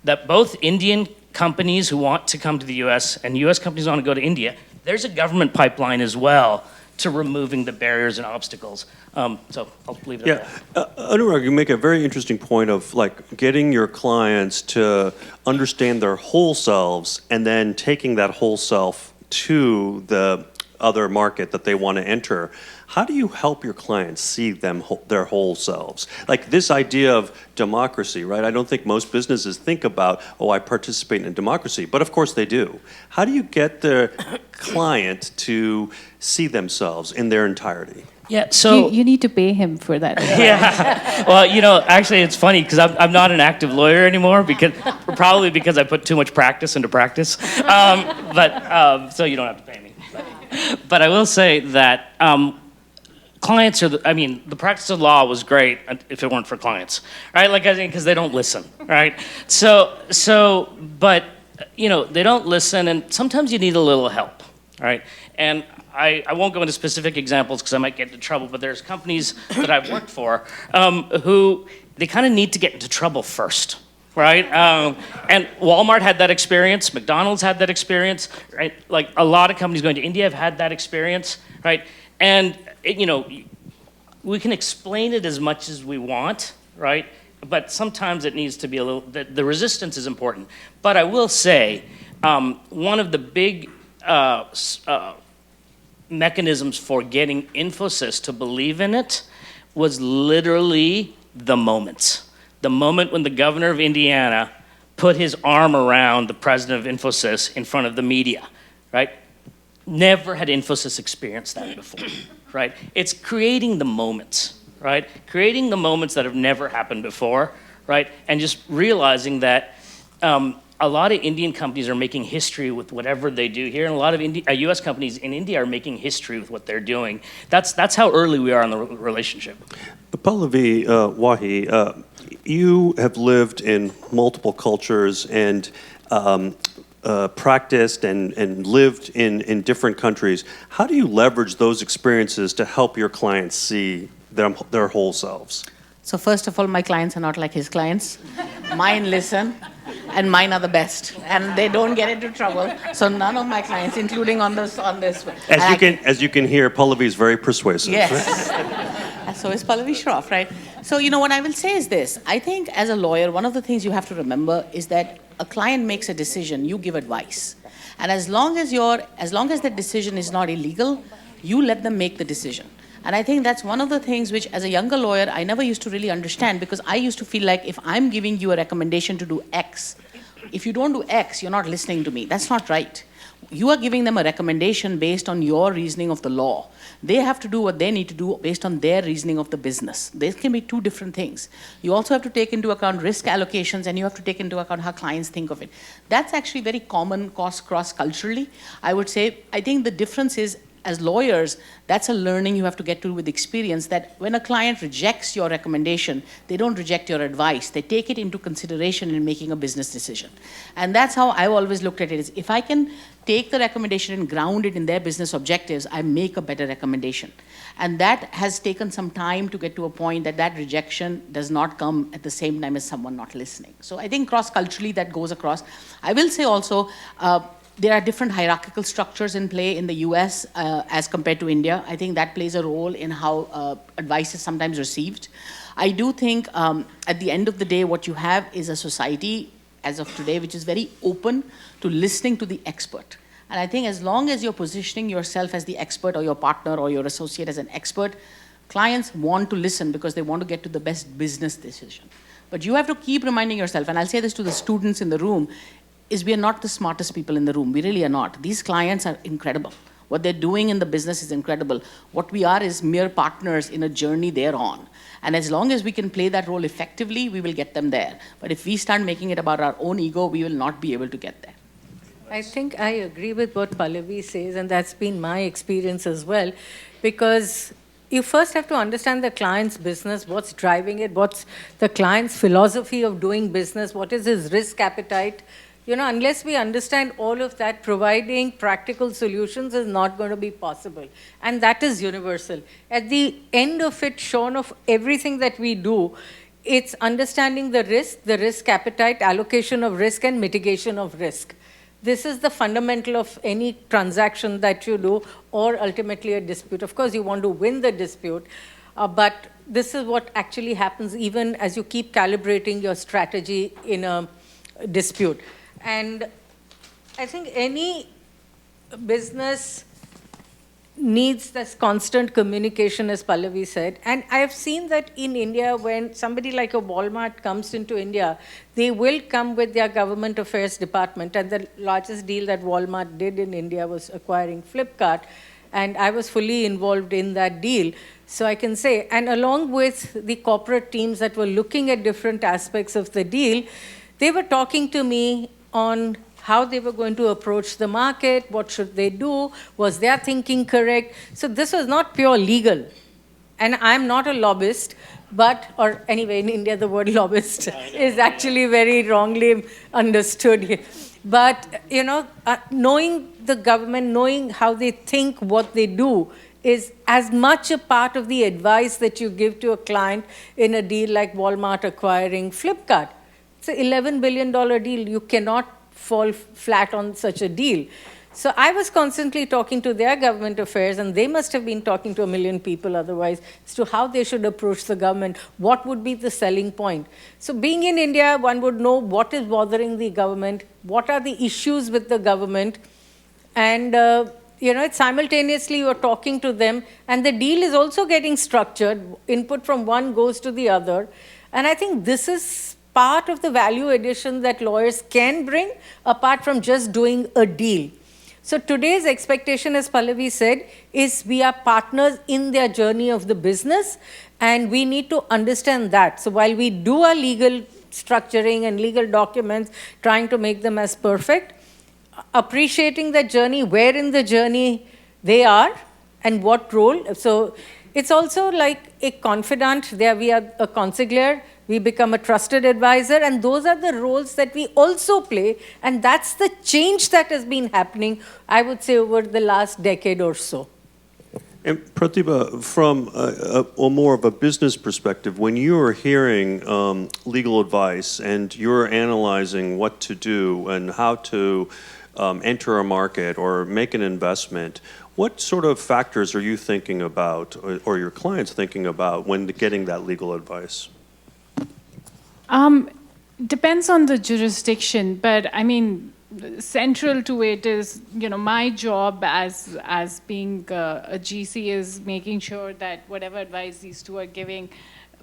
that both Indian companies who want to come to the U.S. and U.S. companies who want to go to India, there's a government pipeline as well to removing the barriers and obstacles. So I'll leave it at that. Anurag, you make a very interesting point of like getting your clients to understand their whole selves and then taking that whole self to the other market that they want to enter. How do you help your clients see their whole selves? Like this idea of democracy, right? I don't think most businesses think about, oh, I participate in a democracy, but of course they do. How do you get the client to see themselves in their entirety? Yeah, so you need to pay him for that. Yeah, well, actually, it's funny because I'm not an active lawyer anymore probably because I put too much practice into practice. So you don't have to pay me. But I will say that clients are. The practice of law was great if it weren't for clients, right? Like because they don't listen, right? But they don't listen, and sometimes you need a little help, right? And I won't go into specific examples because I might get into trouble, but there's companies that I've worked for who they kind of need to get into trouble first, right? And Walmart had that experience, McDonald's had that experience, right? Like a lot of companies going to India have had that experience, right? And, we can explain it as much as we want, right? But sometimes it needs to be the resistance is important. But I will say, one of the big mechanisms for getting Infosys to believe in it was literally the moment. The moment when the governor of Indiana put his arm around the president of Infosys in front of the media, right? Never had Infosys experienced that before, right? It's creating the moments, right? Creating the moments that have never happened before, right? And just realizing that a lot of Indian companies are making history with whatever they do here, and a lot of US companies in India are making history with what they're doing. That's how early we are in the relationship. Pallavi Wahi, you have lived in multiple cultures and practiced and lived in different countries. How do you leverage those experiences to help your clients see their whole selves? So first of all, my clients are not like his clients. Mine listen, and mine are the best, and they don't get into trouble. So none of my clients, including on this. As you can hear, Pallavi is very persuasive. Yes. So is Pallavi Shroff, right? So what I will say is this. I think as a lawyer, one of the things you have to remember is that a client makes a decision, you give advice. And as long as that decision is not illegal, you let them make the decision. And I think that's one of the things which, as a younger lawyer, I never used to really understand, because I used to feel like if I'm giving you a recommendation to do X, if you don't do X, you're not listening to me. That's not right. You are giving them a recommendation based on your reasoning of the law. They have to do what they need to do based on their reasoning of the business. There can be two different things. You also have to take into account risk allocations, and you have to take into account how clients think of it. That's actually very common cross-culturally. I would say, I think the difference is, as lawyers, that's a learning you have to get to with experience, that when a client rejects your recommendation, they don't reject your advice. They take it into consideration in making a business decision. And that's how I've always looked at it, is if I can take the recommendation and ground it in their business objectives, I make a better recommendation. And that has taken some time to get to a point that rejection does not come at the same time as someone not listening. So I think cross-culturally that goes across. I will say also, there are different hierarchical structures in play in the US as compared to India. I think that plays a role in how advice is sometimes received. I do think at the end of the day, what you have is a society as of today which is very open to listening to the expert. And I think as long as you're positioning yourself as the expert, or your partner or your associate as an expert, clients want to listen because they want to get to the best business decision. But you have to keep reminding yourself, and I'll say this to the students in the room, is we are not the smartest people in the room. We really are not. These clients are incredible. What they're doing in the business is incredible. What we are is mere partners in a journey they're on. And as long as we can play that role effectively, we will get them there. But if we start making it about our own ego, we will not be able to get there. I think I agree with what Pallavi says, and that's been my experience as well, because you first have to understand the client's business, what's driving it, what's the client's philosophy of doing business, what is his risk appetite. Unless we understand all of that, providing practical solutions is not going to be possible. And that is universal. At the end of it, Sean, of everything that we do, it's understanding the risk appetite, allocation of risk, and mitigation of risk. This is the fundamental of any transaction that you do, or ultimately a dispute. Of course, you want to win the dispute, but this is what actually happens even as you keep calibrating your strategy in a dispute. And I think any business needs this constant communication, as Pallavi said. And I have seen that in India, when somebody like a Walmart comes into India, they will come with their government affairs department. And the largest deal that Walmart did in India was acquiring Flipkart. And I was fully involved in that deal. So I can say, and along with the corporate teams that were looking at different aspects of the deal, they were talking to me on how they were going to approach the market, what should they do, was their thinking correct. So this was not pure legal. And I'm not a lobbyist, or anyway, in India, the word lobbyist is actually very wrongly understood here. But, knowing the government, knowing how they think, what they do, is as much a part of the advice that you give to a client in a deal like Walmart acquiring Flipkart. It's an $11 billion deal. You cannot fall flat on such a deal. So I was constantly talking to their government affairs, and they must have been talking to 1 million people otherwise, as to how they should approach the government, what would be the selling point. So being in India, one would know what is bothering the government, what are the issues with the government, and it's simultaneously you're talking to them, and the deal is also getting structured. Input from one goes to the other. And I think this is part of the value addition that lawyers can bring, apart from just doing a deal. So today's expectation, as Pallavi said, is we are partners in their journey of the business, and we need to understand that. So while we do our legal structuring and legal documents, trying to make them as perfect, appreciating the journey, where in the journey they are, and what role. So it's also like a confidant. There we are a consigliere, we become a trusted advisor, and those are the roles that we also play, and that's the change that has been happening, I would say, over the last decade or so. And Pratibha, from a more of a business perspective, when you are hearing legal advice and you're analyzing what to do and how to enter a market or make an investment, what sort of factors are you thinking about, or your clients thinking about, when getting that legal advice? Depends on the jurisdiction, but I mean, central to it is, my job as being a GC is making sure that whatever advice these two are giving,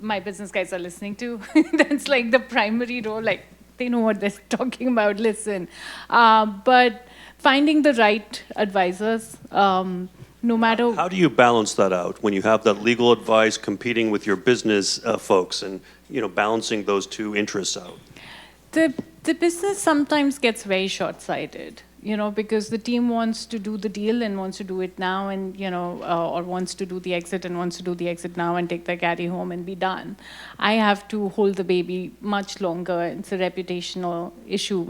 my business guys are listening to. That's like the primary role. Like, they know what they're talking about, listen. But finding the right advisors, no matter... How do you balance that out when you have that legal advice competing with your business folks and, balancing those two interests out? The business sometimes gets very short-sighted, because the team wants to do the deal and wants to do it now, and, or wants to do the exit and wants to do the exit now and take their caddy home and be done. I have to hold the baby much longer. It's a reputational issue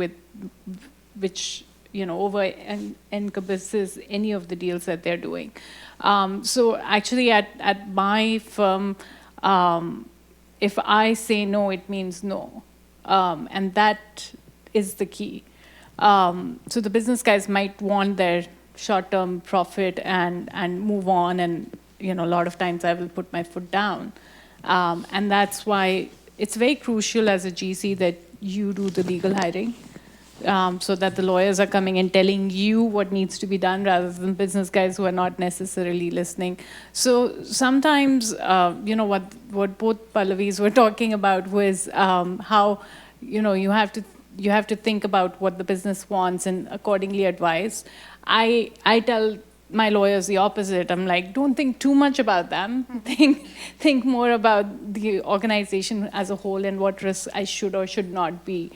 which over encompasses any of the deals that they're doing. So actually at my firm, if I say no, it means no. And that is the key. So the business guys might want their short-term profit and move on, and a lot of times I will put my foot down. And that's why it's very crucial as a GC that you do the legal hiring. So that the lawyers are coming and telling you what needs to be done, rather than business guys who are not necessarily listening. So sometimes, what both Pallavis were talking about was how, you have to think about what the business wants and accordingly advise. I tell my lawyers the opposite. I'm like, don't think too much about them. Think more about the organization as a whole and what risks I should or should not be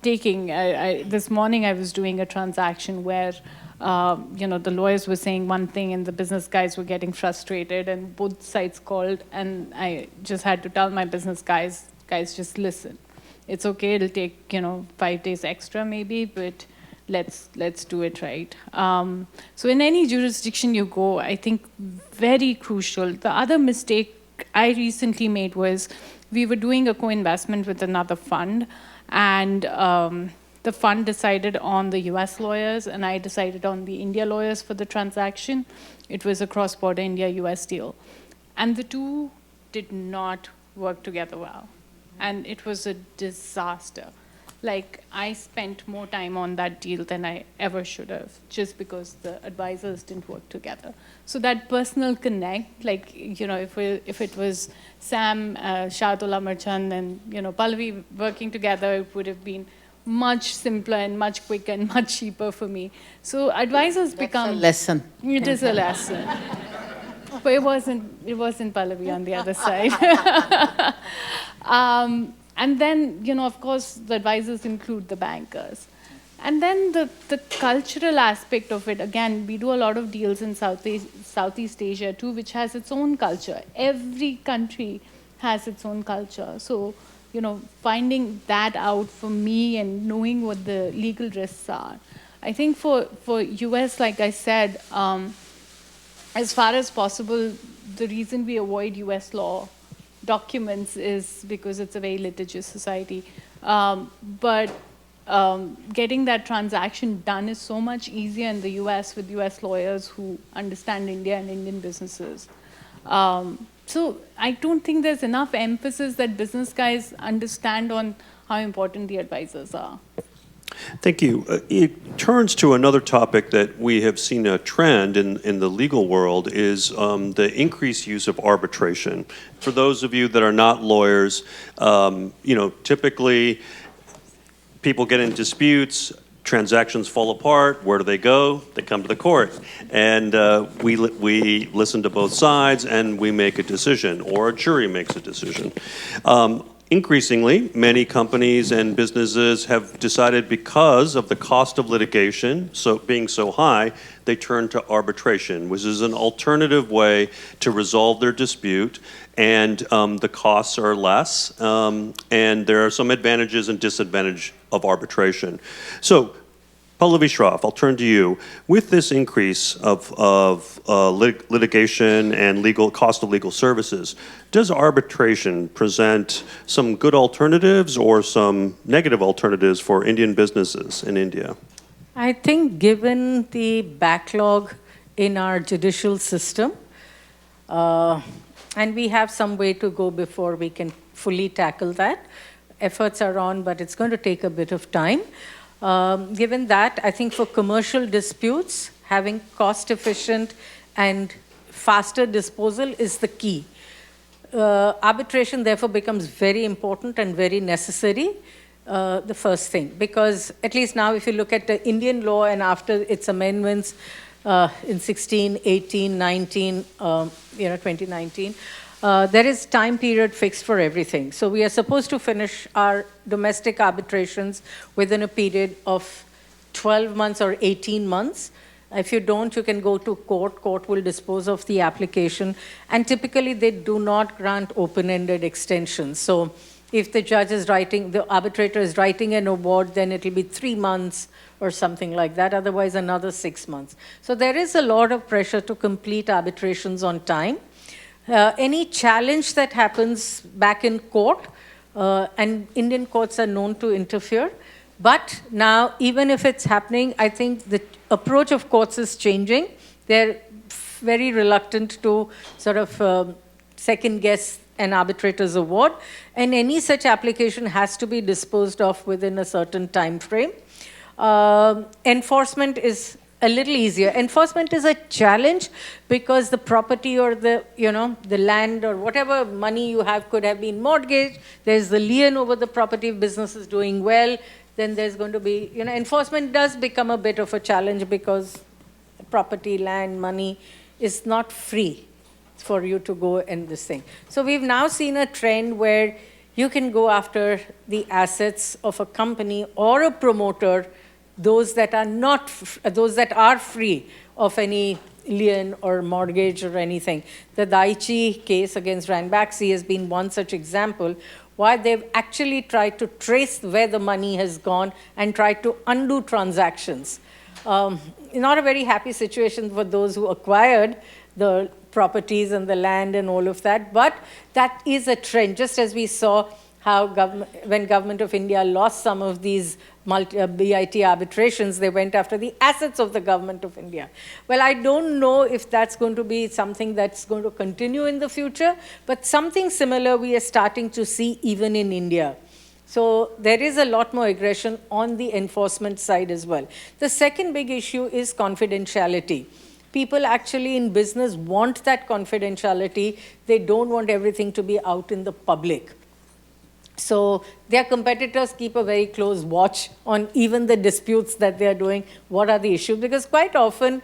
taking. This morning I was doing a transaction where, the lawyers were saying one thing and the business guys were getting frustrated, and both sides called, and I just had to tell my business guys, just listen. It's okay, it'll take, 5 days extra maybe, but let's do it right. So in any jurisdiction you go, I think very crucial. The other mistake I recently made was, we were doing a co-investment with another fund, and the fund decided on the US lawyers, and I decided on the India lawyers for the transaction. It was a cross-border India-US deal. And the two did not work together well. And it was a disaster. Like, I spent more time on that deal than I ever should have, just because the advisors didn't work together. So that personal connect, like, if it was Sam, Shahadullah Marchand, and, Pallavi working together, it would have been much simpler and much quicker and much cheaper for me. So advisors become... That's a lesson. It is a lesson. But it wasn't Pallavi on the other side. And then, of course, the advisors include the bankers. And then the cultural aspect of it, again, we do a lot of deals in Southeast Asia too, which has its own culture. Every country has its own culture. So, finding that out for me and knowing what the legal risks are. I think for US, like I said, as far as possible, the reason we avoid US law documents is because it's a very litigious society. But getting that transaction done is so much easier in the US with US lawyers who understand India and Indian businesses. So I don't think there's enough emphasis that business guys understand on how important the advisors are. Thank you. It turns to another topic that we have seen a trend in the legal world is the increased use of arbitration. For those of you that are not lawyers, typically people get in disputes, transactions fall apart. Where do they go? They come to the court. And we listen to both sides and we make a decision, or a jury makes a decision. Increasingly, many companies and businesses have decided, because of the cost of litigation being so high, they turn to arbitration, which is an alternative way to resolve their dispute, and the costs are less, and there are some advantages and disadvantages of arbitration. So, Pallavi Shroff, I'll turn to you. With this increase of litigation and cost of legal services, does arbitration present some good alternatives or some negative alternatives for Indian businesses in India? I think given the backlog in our judicial system, and we have some way to go before we can fully tackle that. Efforts are on, but it's going to take a bit of time. Given that, I think for commercial disputes, having cost-efficient and faster disposal is the key. Arbitration, therefore, becomes very important and very necessary, the first thing. Because at least now, if you look at the Indian law and after its amendments in 16, 18, 19, 2019, there is time period fixed for everything. So we are supposed to finish our domestic arbitrations within a period of 12 months or 18 months. If you don't, you can go to court. Court will dispose of the application. And typically, they do not grant open-ended extensions. So if the judge is writing, the arbitrator is writing an award, then it will be 3 months or something like that. Otherwise, another 6 months. So there is a lot of pressure to complete arbitrations on time. Any challenge that happens back in court, and Indian courts are known to interfere, but now even if it's happening, I think the approach of courts is changing. They're very reluctant to sort of second guess an arbitrator's award, and any such application has to be disposed of within a certain time frame. Enforcement is a little easier. Enforcement is a challenge because the property or the land or whatever money you have could have been mortgaged. There's the lien over the property if business is doing well. Then there's going to be, enforcement does become a bit of a challenge because property, land, money is not free for you to go and this thing. So we've now seen a trend where you can go after the assets of a company or a promoter, those that are free of any lien or mortgage or anything. The Daiichi case against Ranbaxy has been one such example, why they've actually tried to trace where the money has gone and tried to undo transactions. Not a very happy situation for those who acquired the properties and the land and all of that, but that is a trend, just as we saw how when Government of India lost some of these BIT arbitrations, they went after the assets of the Government of India. Well, I don't know if that's going to be something that's going to continue in the future, but something similar we are starting to see even in India. So there is a lot more aggression on the enforcement side as well. The second big issue is confidentiality. People actually in business want that confidentiality. They don't want everything to be out in the public. So their competitors keep a very close watch on even the disputes that they are doing. What are the issues? Because quite often,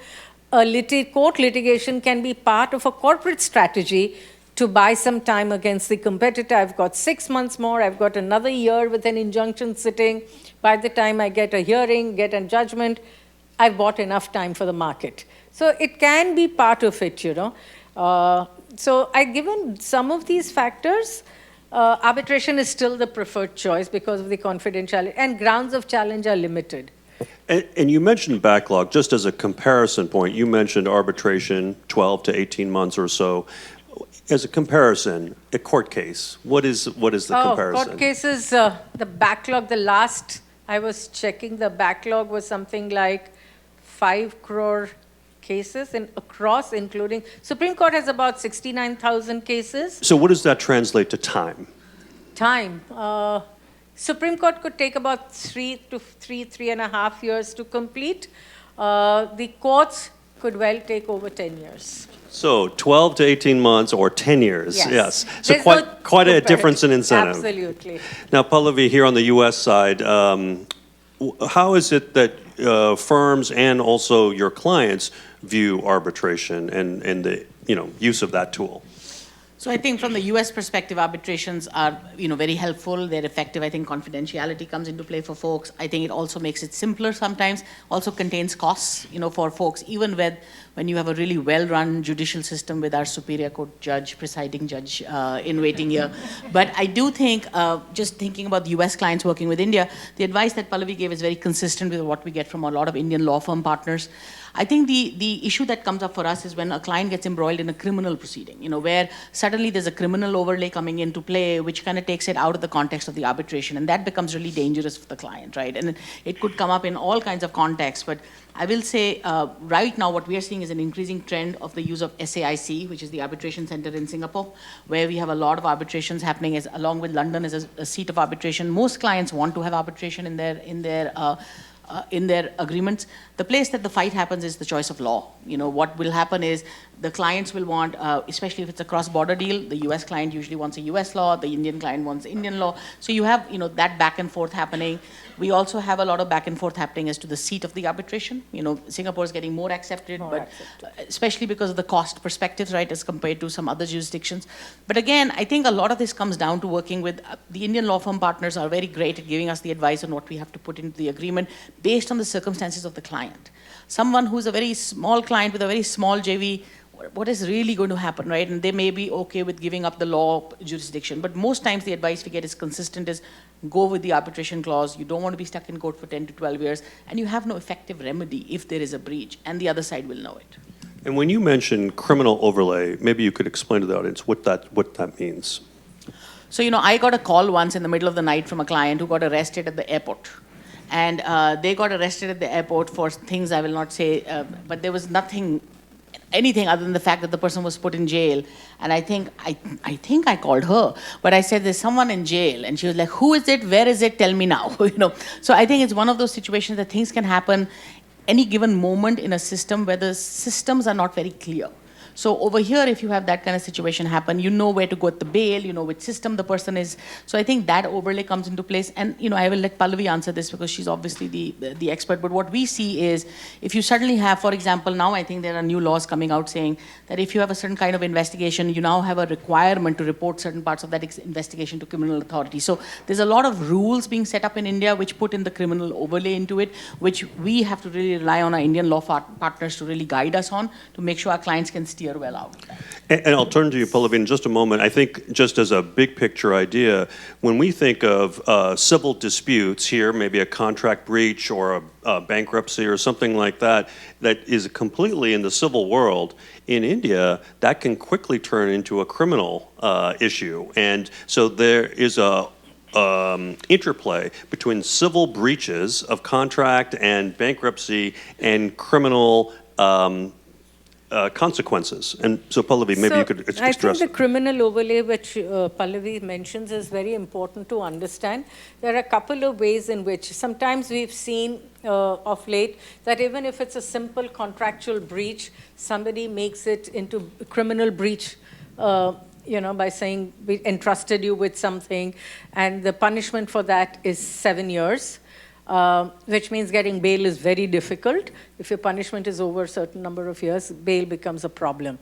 court litigation can be part of a corporate strategy to buy some time against the competitor. I've got 6 months more. I've got another year with an injunction sitting. By the time I get a hearing, get a judgment, I've bought enough time for the market. So it can be part of it, So given some of these factors, arbitration is still the preferred choice because of the confidentiality, and grounds of challenge are limited. And you mentioned backlog, just as a comparison point. You mentioned arbitration, 12 to 18 months or so. As a comparison, a court case, what is the comparison? Court cases, the backlog, the last I was checking, the backlog was something like 5 crore cases across, including Supreme Court has about 69,000 cases. So what does that translate to time? Time. Supreme Court could take about 3.5 years to complete. The courts could well take over 10 years. So 12 to 18 months or 10 years, yes. So There's quite no a difference in incentive. Absolutely. Now, Pallavi, here on the U.S. side, how is it that firms and also your clients view arbitration and the use of that tool? So I think from the U.S. perspective, arbitrations are very helpful. They're effective. I think confidentiality comes into play for folks. I think it also makes it simpler sometimes. Also contains costs, for folks, even when you have a really well-run judicial system with our Superior Court judge, presiding judge in waiting here. But I do think, just thinking about the U.S. clients working with India, the advice that Pallavi gave is very consistent with what we get from a lot of Indian law firm partners. I think the issue that comes up for us is when a client gets embroiled in a criminal proceeding, where suddenly there's a criminal overlay coming into play, which kind of takes it out of the context of the arbitration, and that becomes really dangerous for the client, right? And it could come up in all kinds of contexts, but I will say right now what we are seeing is an increasing trend of the use of SAIC, which is the arbitration center in Singapore, where we have a lot of arbitrations happening, along with London as a seat of arbitration. Most clients want to have arbitration in their agreements. The place that the fight happens is the choice of law. What will happen is the clients will want, especially if it's a cross-border deal, the US client usually wants a US law, the Indian client wants Indian law. So you have, that back and forth happening. We also have a lot of back and forth happening as to the seat of the arbitration. Singapore is getting more accepted, especially because of the cost perspectives, right, as compared to some other jurisdictions. But again, I think a lot of this comes down to working with the Indian law firm partners are very great at giving us the advice on what we have to put into the agreement based on the circumstances of the client. Someone who's a very small client with a very small JV, what is really going to happen, right? And they may be okay with giving up the law jurisdiction, but most times the advice we get is consistent, is go with the arbitration clause. You don't want to be stuck in court for 10 to 12 years, and you have no effective remedy if there is a breach, and the other side will know it. And when you mention criminal overlay, maybe you could explain to the audience what that means. So, I got a call once in the middle of the night from a client who got arrested at the airport. And they got arrested at the airport for things I will not say, but there was anything other than the fact that the person was put in jail. And I think I called her, but I said, there's someone in jail. And she was like, who is it? Where is it? Tell me now. So I think it's one of those situations that things can happen any given moment in a system where the systems are not very clear. So over here, if you have that kind of situation happen, you know where to go at the bail, you know which system the person is. So I think that overlay comes into place. And I will let Pallavi answer this because she's obviously the expert. But what we see is if you suddenly have, for example, now I think there are new laws coming out saying that if you have a certain kind of investigation, you now have a requirement to report certain parts of that investigation to criminal authorities. So there's a lot of rules being set up in India which put in the criminal overlay into it, which we have to really rely on our Indian law partners to really guide us on to make sure our clients can steer well out. And I'll turn to you, Pallavi, in just a moment. I think just as a big picture idea, when we think of civil disputes here, maybe a contract breach or a bankruptcy or something like that, that is completely in the civil world, in India, that can quickly turn into a criminal issue. And so there is a interplay between civil breaches of contract and bankruptcy and criminal consequences. And so, Pallavi, maybe you could address I think the it. criminal overlay, which Pallavi mentions, is very important to understand. There are a couple of ways in which sometimes we've seen of late that even if it's a simple contractual breach, somebody makes it into a criminal breach by saying we entrusted you with something, and the punishment for that is 7 years. Which means getting bail is very difficult. If your punishment is over a certain number of years, bail becomes a problem.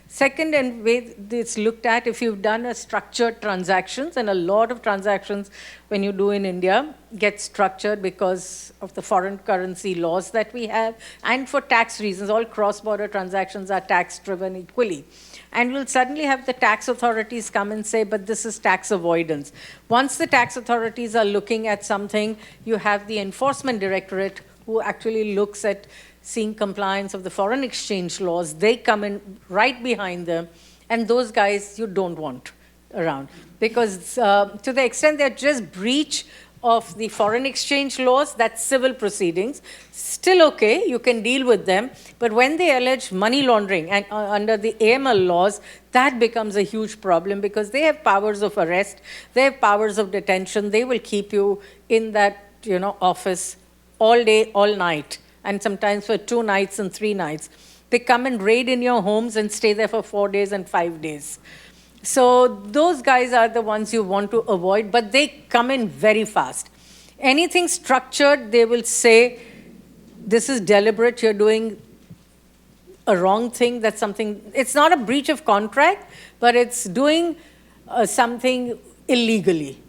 Second, and way it's looked at, if you've done a structured transactions, and a lot of transactions when you do in India get structured because of the foreign currency laws that we have, and for tax reasons, all cross-border transactions are tax-driven equally. And we'll suddenly have the tax authorities come and say, but this is tax avoidance. Once the tax authorities are looking at something, you have the enforcement directorate who actually looks at seeing compliance of the foreign exchange laws. They come in right behind them, and those guys you don't want around. Because to the extent they're just breach of the foreign exchange laws, that's civil proceedings. Still okay, you can deal with them. But when they allege money laundering and under the AML laws, that becomes a huge problem because they have powers of arrest, they have powers of detention, they will keep you in that office all day, all night, and sometimes for 2 nights and 3 nights. They come and raid in your homes and stay there for 4 days and 5 days. So those guys are the ones you want to avoid, but they come in very fast. Anything structured, they will say, this is deliberate, you're doing a wrong thing, that's something, it's not a breach of contract, but it's doing something illegally.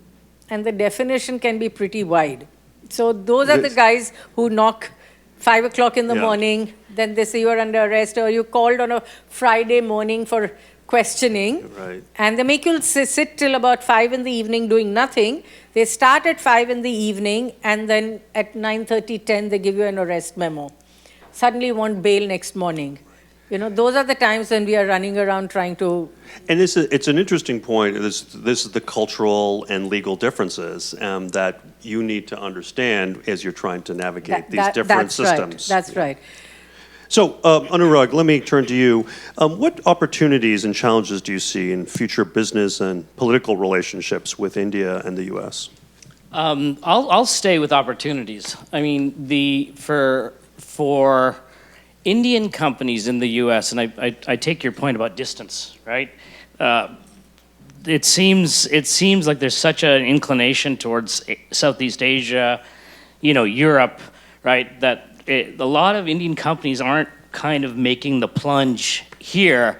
And the definition can be pretty wide. So those are the guys who knock 5 o'clock in the morning, then they say you're under arrest, or you called on a Friday morning for questioning, and they make you sit till about 5 in the evening doing nothing. They start at 5 in the evening, and then at 9:30, 10, they give you an arrest memo. Suddenly you want bail next morning. Those are the times when we are running around trying to... And it's an interesting point. This is the cultural and legal differences that you need to understand as you're trying to navigate these different systems. That's right. So, Anurag, let me turn to you. What opportunities and challenges do you see in future business and political relationships with India and the U.S.? I'll stay with opportunities. I mean, for Indian companies in the U.S., and I take your point about distance, right? It seems like there's such an inclination towards Southeast Asia, Europe, right? That a lot of Indian companies aren't kind of making the plunge here,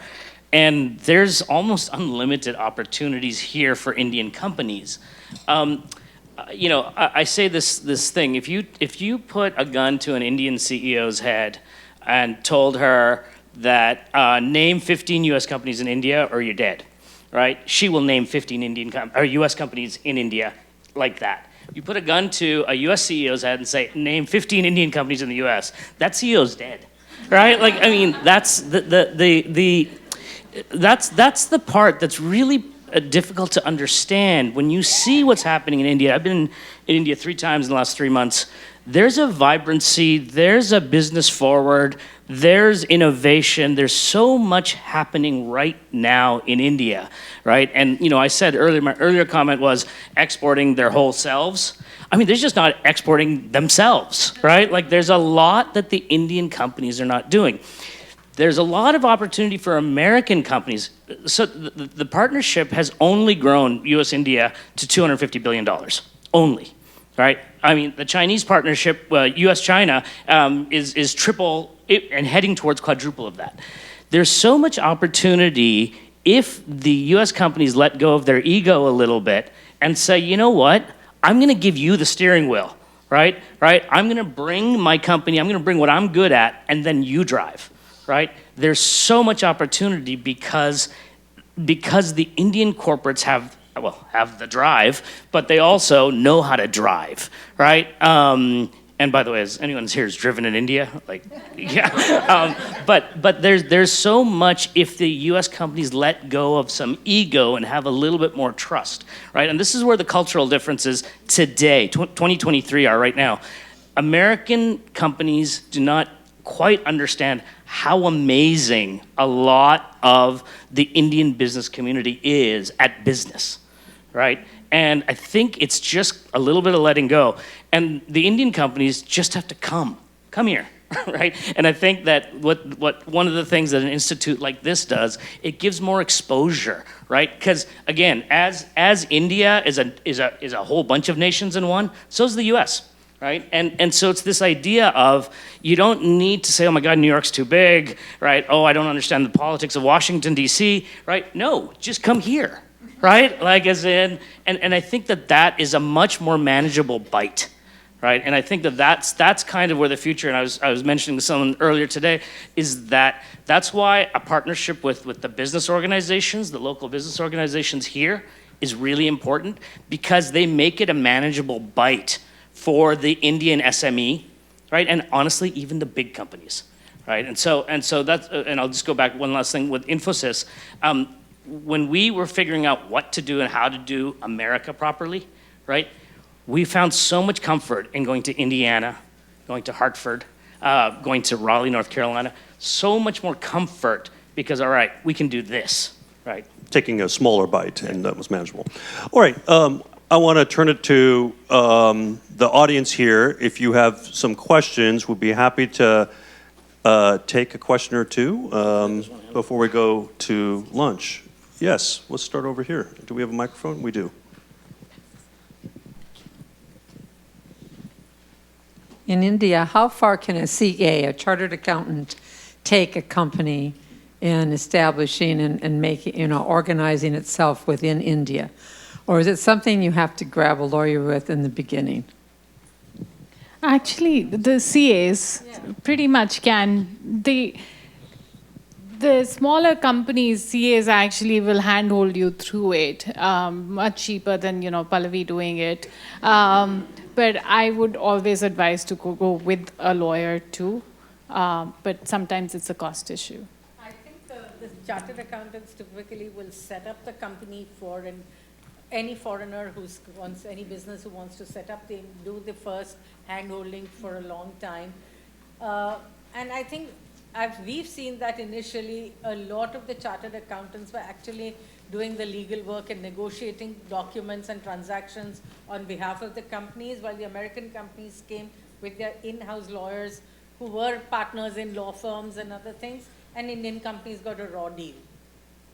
and there's almost unlimited opportunities here for Indian companies. I say this thing: if you put a gun to an Indian CEO's head and told her that name 15 U.S. companies in India or you're dead, right? She will name 15 U.S. companies in India like that. You put a gun to a U.S. CEO's head and say, name 15 Indian companies in the U.S., that CEO's dead, right? That's that's the part that's really difficult to understand when you see what's happening in India. I've been in India 3 times in the last 3 months. There's a vibrancy, there's a business forward, there's innovation, there's so much happening right now in India, right? And I said earlier, my earlier comment was exporting their whole selves. I mean, they're just not exporting themselves, right? There's a lot that the Indian companies are not doing. There's a lot of opportunity for American companies. So the partnership has only grown, US-India, to $250 billion, only. Right? I mean, the Chinese partnership, U.S.-China, is triple and heading towards quadruple of that. There's so much opportunity if the U.S. companies let go of their ego a little bit and say, you know what? I'm going to give you the steering wheel, right? I'm going to bring my company, I'm going to bring what I'm good at, and then you drive, right? There's so much opportunity because the Indian corporates have the drive, but they also know how to drive, right? And by the way, has anyone here has driven in India? But there's so much if the U.S. companies let go of some ego and have a little bit more trust, right? And this is where the cultural differences today, 2023, are right now. American companies do not quite understand how amazing a lot of the Indian business community is at business, right? And I think it's just a little bit of letting go. And the Indian companies just have to come here, right? And I think that what one of the things that an institute like this does, it gives more exposure, right? Because again, as India is a whole bunch of nations in one, so is the U.S., right? And so it's this idea of you don't need to say, oh my God, New York's too big, right? Oh, I don't understand the politics of Washington, D.C., right? No, just come here, right? And I think that is a much more manageable bite, right? And I think that's kind of where the future, and I was mentioning to someone earlier today, is that's why a partnership with the business organizations, the local business organizations here, is really important, because they make it a manageable bite for the Indian SME, right? And honestly, even the big companies, right? And so that's, and I'll just go back one last thing with Infosys. When we were figuring out what to do and how to do America properly, right? We found so much comfort in going to Indiana, going to Hartford, going to Raleigh, North Carolina. So much more comfort because, all right, we can do this, right? Taking a smaller bite, and that was manageable. All right, I want to turn it to the audience here. If you have some questions, we'd be happy to take a question or two before we go to lunch. Yes, let's start over here. Do we have a microphone? We do. In India, how far can a CA, a chartered accountant, take a company in establishing and making, organizing itself within India? Or is it something you have to grab a lawyer with in the beginning? Actually, the CAs pretty much can. The smaller companies, CAs actually will handhold you through it, much cheaper than Pallavi doing it. But I would always advise to go with a lawyer too. But sometimes it's a cost issue. I think the chartered accountants typically will set up the company for any foreigner who wants, any business who wants to set up, they do the first hand-holding for a long time. And I think we've seen that initially a lot of the chartered accountants were actually doing the legal work and negotiating documents and transactions on behalf of the companies, while the American companies came with their in-house lawyers who were partners in law firms and other things, and Indian companies got a raw deal.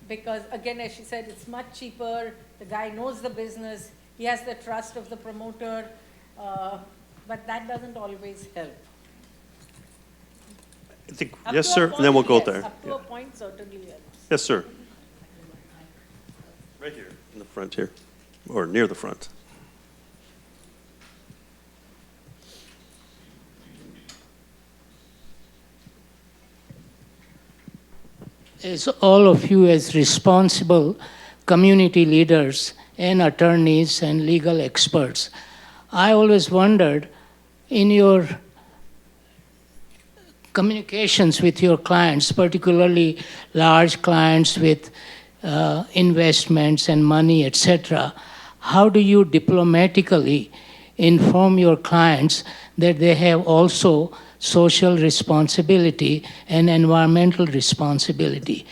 Because again, as she said, it's much cheaper, the guy knows the business, he has the trust of the promoter, but that doesn't always help. I think, yes, sir, and then we'll go there. Up to a point, certainly helps. Yes, sir. Right here, in the front here, or near the front. As all of you as responsible community leaders and attorneys and legal experts, I always wondered in your communications with your clients, particularly large clients with investments and money, etc., how do you diplomatically inform your clients that they have also social responsibility and environmental responsibility?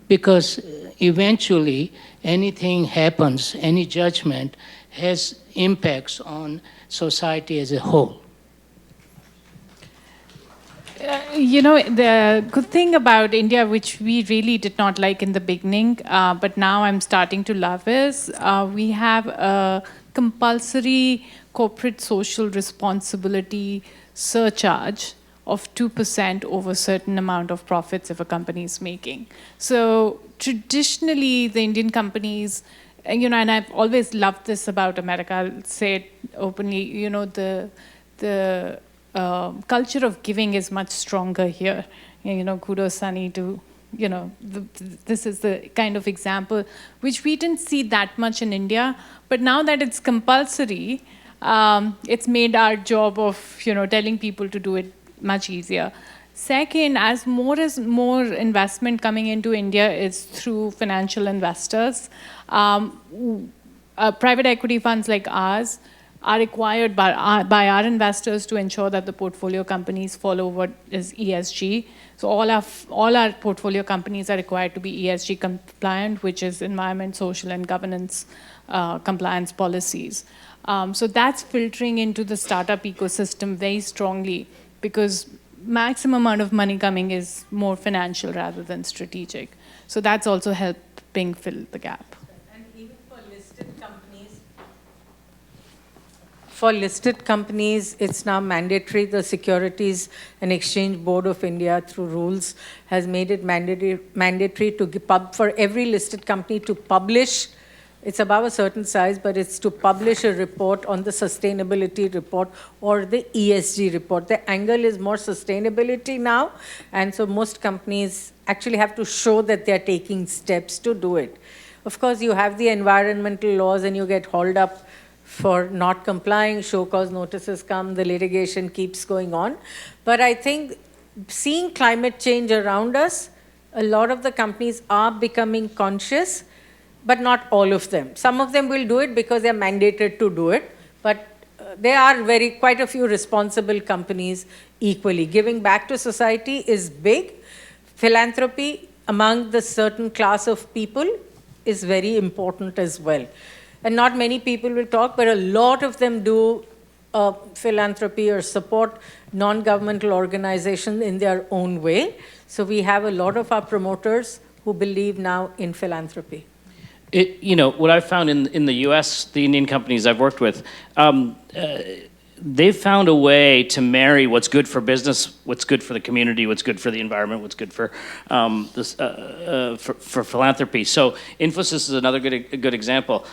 Because eventually anything happens, any judgment has impacts on society as a whole. The good thing about India, which we really did not like in the beginning, but now I'm starting to love, is we have a compulsory corporate social responsibility surcharge of 2% over a certain amount of profits if a company is making. So traditionally, the Indian companies, and I've always loved this about America, I'll say it openly, the culture of giving is much stronger here. Kudos, Sunny, to, this is the kind of example which we didn't see that much in India. But now that it's compulsory, it's made our job of, telling people to do it much easier. Second, as more investment coming into India is through financial investors, private equity funds like ours are required by our investors to ensure that the portfolio companies follow what is ESG. So all our portfolio companies are required to be ESG compliant, which is environment, social, and governance compliance policies. So that's filtering into the startup ecosystem very strongly, because maximum amount of money coming is more financial rather than strategic. So that's also helping fill the gap. And even for listed companies, it's now mandatory. The Securities and Exchange Board of India, through rules, has made it mandatory for every listed company to publish. It's above a certain size, but it's to publish a report on the sustainability report or the ESG report. The angle is more sustainability now, and so most companies actually have to show that they're taking steps to do it. Of course, you have the environmental laws and you get hauled up for not complying, show cause notices come, the litigation keeps going on. But I think seeing climate change around us, a lot of the companies are becoming conscious, but not all of them. Some of them will do it because they're mandated to do it, But there are quite a few responsible companies equally. Giving back to society is big. Philanthropy among the certain class of people is very important as well. And not many people will talk, but a lot of them do philanthropy or support non-governmental organizations in their own way. So we have a lot of our promoters who believe now in philanthropy. What I've found in the U.S., the Indian companies I've worked with, they've found a way to marry what's good for business, what's good for the community, what's good for the environment, what's good for for philanthropy. So Infosys is another good example.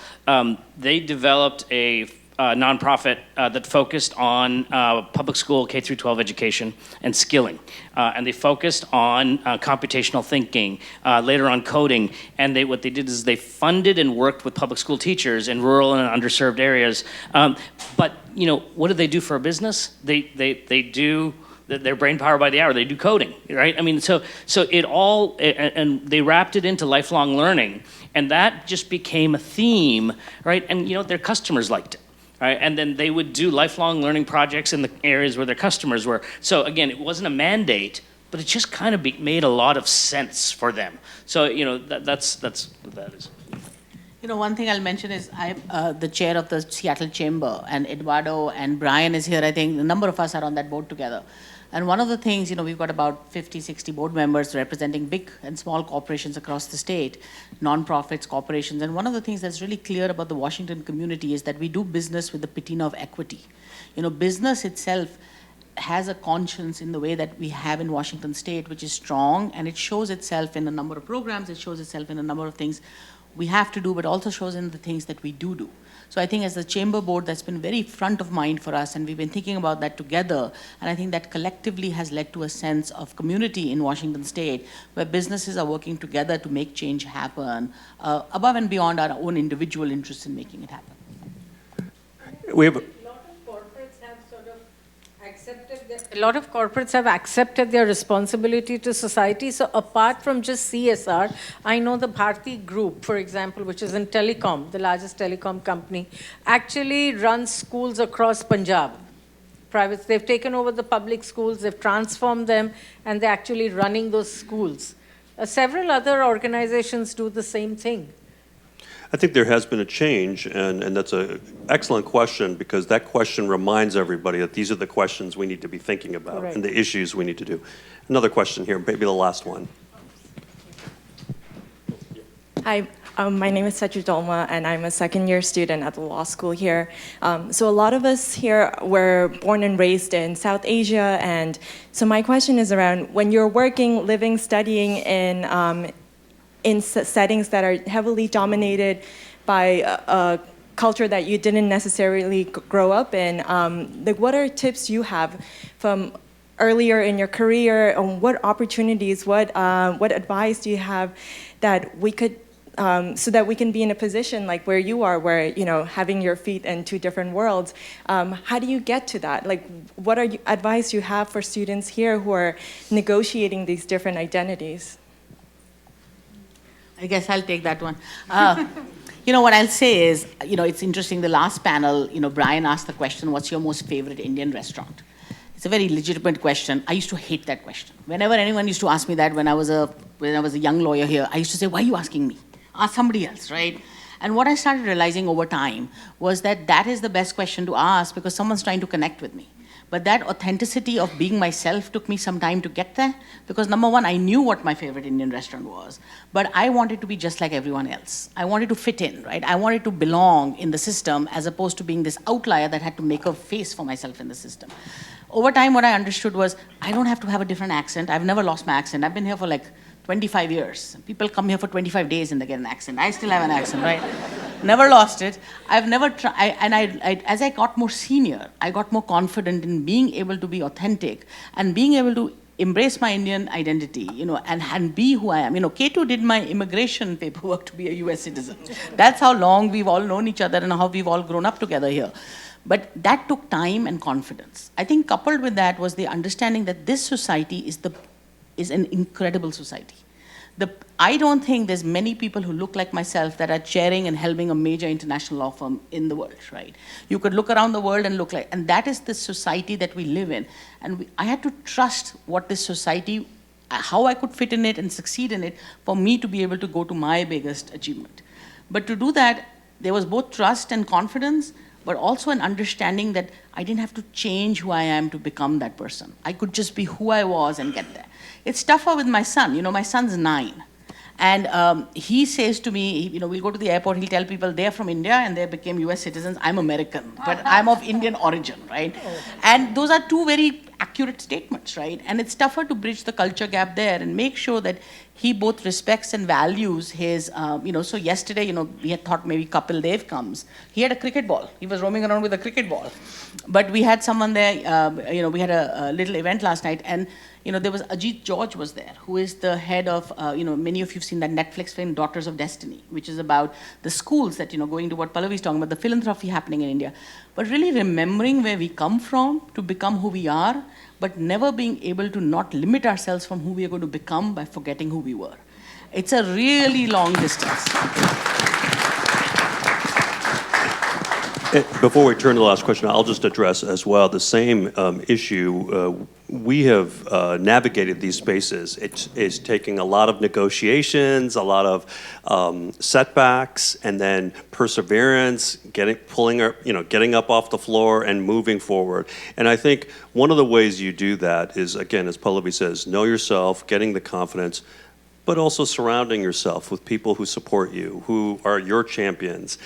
They developed a nonprofit that focused on public school K through 12 education and skilling, and they focused on computational thinking, later on coding. And what they did is they funded and worked with public school teachers in rural and underserved areas. But what do they do for a business? They do their brain power by the hour. They do coding, right? I mean, so it all, and they wrapped it into lifelong learning, and that just became a theme, right? And their customers liked it. Right? And then they would do lifelong learning projects in the areas where their customers were. So again, it wasn't a mandate, but it just kind of made a lot of sense for them. So that's what that is. One thing I'll mention is I'm the chair of the Seattle Chamber, and Eduardo and Brian is here. I think a number of us are on that board together. And one of the things, we've got about 50, 60 board members representing big and small corporations across the state, nonprofits, corporations. And one of the things that's really clear about the Washington community is that we do business with the patina of equity. Business itself has a conscience in the way that we have in Washington state, which is strong, and it shows itself in a number of programs, it shows itself in a number of things we have to do, but also shows in the things that we do. So I think as the chamber board, that's been very front of mind for us, and we've been thinking about that together. And I think that collectively has led to a sense of community in Washington state, where businesses are working together to make change happen, above and beyond our own individual interests in making it happen. We have a lot of corporates have accepted their responsibility to society. So apart from just CSR, I know the Bharti Group, for example, which is in telecom, the largest telecom company, actually runs schools across Punjab. Privates, they've taken over the public schools, they've transformed them, and they're actually running those schools. Several other organizations do the same thing. I think there has been a change, and that's an excellent question, because that question reminds everybody that these are the questions we need to be thinking about, right, and the issues we need to do. Another question here, maybe the last one. Hi, my name is SETU Dolma, and I'm a second-year student at the law school here. So a lot of us here were born and raised in South Asia, and so my question is around when you're working, living, studying in settings that are heavily dominated by a culture that you didn't necessarily grow up in, what are tips you have from earlier in your career, and what opportunities, what advice do you have that we could, so that we can be in a position like where you are, where, having your feet in two different worlds, how do you get to that? What advice you have for students here who are negotiating these different identities? I guess I'll take that one. What I'll say is, it's interesting, the last panel, Brian asked the question, what's your most favorite Indian restaurant? It's a very legitimate question. I used to hate that question. Whenever anyone used to ask me that when I was a young lawyer here, I used to say, why are you asking me? Ask somebody else, right? And what I started realizing over time was that is the best question to ask, because someone's trying to connect with me. But that authenticity of being myself took me some time to get there, because number one, I knew what my favorite Indian restaurant was, but I wanted to be just like everyone else. I wanted to fit in, right? I wanted to belong in the system, as opposed to being this outlier that had to make a face for myself in the system. Over time, what I understood was I don't have to have a different accent. I've never lost my accent. I've been here for 25 years. People come here for 25 days and they get an accent. I still have an accent, right? Never lost it. I've never tried, and as I got more senior, I got more confident in being able to be authentic and being able to embrace my Indian identity, and be who I am. K2 did my immigration paperwork to be a US citizen. That's how long we've all known each other and how we've all grown up together here. But that took time and confidence. I think coupled with that was the understanding that this society is an incredible society. I don't think there's many people who look like myself that are chairing and helming a major international law firm in the world, right? You could look around the world and look like, and that is the society that we live in. And I had to trust what this society, how I could fit in it and succeed in it for me to be able to go to my biggest achievement. But to do that, there was both trust and confidence, but also an understanding that I didn't have to change who I am to become that person. I could just be who I was and get there. It's tougher with my son. You know, my son's 9. And he says to me, you know, we'll go to the airport, he'll tell people they're from India and they became US citizens. I'm American, but I'm of Indian origin, right? And those are two very accurate statements, right? And it's tougher to bridge the culture gap there and make sure that he both respects and values his, you know, so yesterday, you know, we had thought maybe Kapil Dev comes. He had a cricket ball. He was roaming around with a cricket ball. But we had someone there, you know, we had a little event last night, and you know, there was Ajit George was there, who is the head of, you know, many of you've seen that Netflix film, Daughters of Destiny, which is about the schools that, you know, going to what Pallavi's talking about, the philanthropy happening in India. But really remembering where we come from to become who we are, but never being able to not limit ourselves from who we are going to become by forgetting who we were. It's a really long distance. Before we turn to the last question, I'll just address as well the same issue. We have navigated these spaces. It's taking a lot of negotiations, a lot of setbacks, and then perseverance, getting up off the floor and moving forward. And I think one of the ways you do that is, again, as Pallavi says, know yourself, getting the confidence, but also surrounding yourself with people who support you, who are your champions.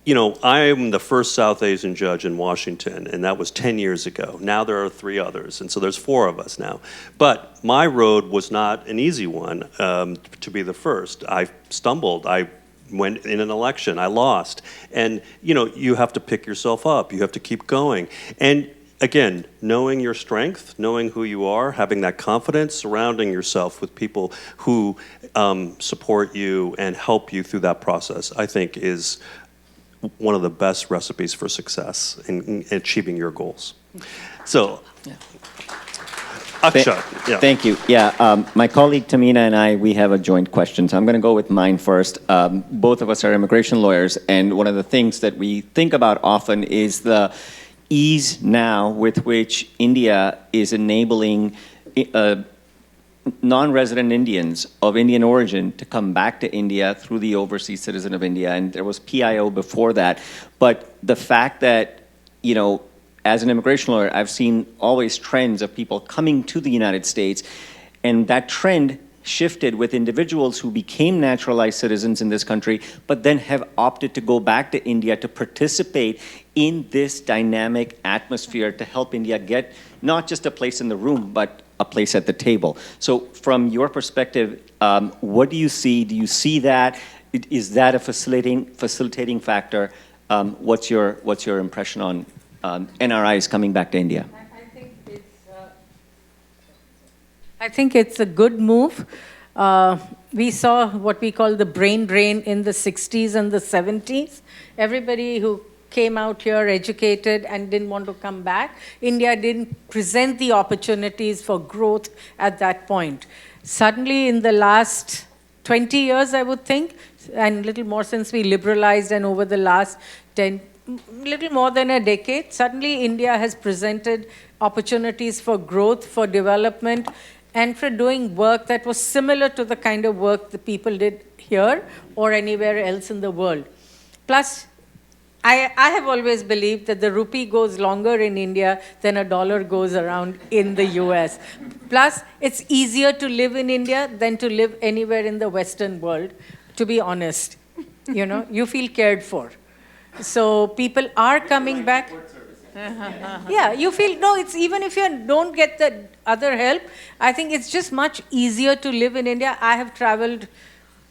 You know, I am the first South Asian judge in Washington, and that was 10 years ago. Now there are 3 others, and so there's 4 of us now. But my road was not an easy one to be the first. I stumbled. I went in an election. I lost. And, you know, you have to pick yourself up. You have to keep going. And again, knowing your strength, knowing who you are, having that confidence, surrounding yourself with people who support you and help you through that process, I think is one of the best recipes for success in achieving your goals. So, Akshat. Yeah. Thank you. Yeah, my colleague Tamina and I, we have a joint question. So I'm going to go with mine first. Both of us are immigration lawyers, and one of the things that we think about often is the ease now with which India is enabling non-resident Indians of Indian origin to come back to India through the overseas citizen of India, and there was PIO before that. But the fact that, you know, as an immigration lawyer, I've seen always trends of people coming to the United States, and that trend shifted with individuals who became naturalized citizens in this country, but then have opted to go back to India to participate in this dynamic atmosphere to help India get not just a place in the room, but a place at the table. So from your perspective, what do you see? Do you see that? Is that a facilitating factor? What's your impression on NRIs coming back to India? I think it's a good move. We saw what we call the brain drain in the 60s and the 70s. Everybody who came out here educated and didn't want to come back. India didn't present the opportunities for growth at that point. Suddenly in the last 20 years, I would think, and a little more since we liberalized, and over the last little more than a decade, suddenly India has presented opportunities for growth, for development, and for doing work that was similar to the kind of work the people did here or anywhere else in the world. Plus, I have always believed that the rupee goes longer in India than a dollar goes around in the US. Plus, it's easier to live in India than to live anywhere in the Western world, to be honest. You know, you feel cared for. So people are coming back. Yeah, you feel, no, it's even if you don't get the other help, I think it's just much easier to live in India. I have traveled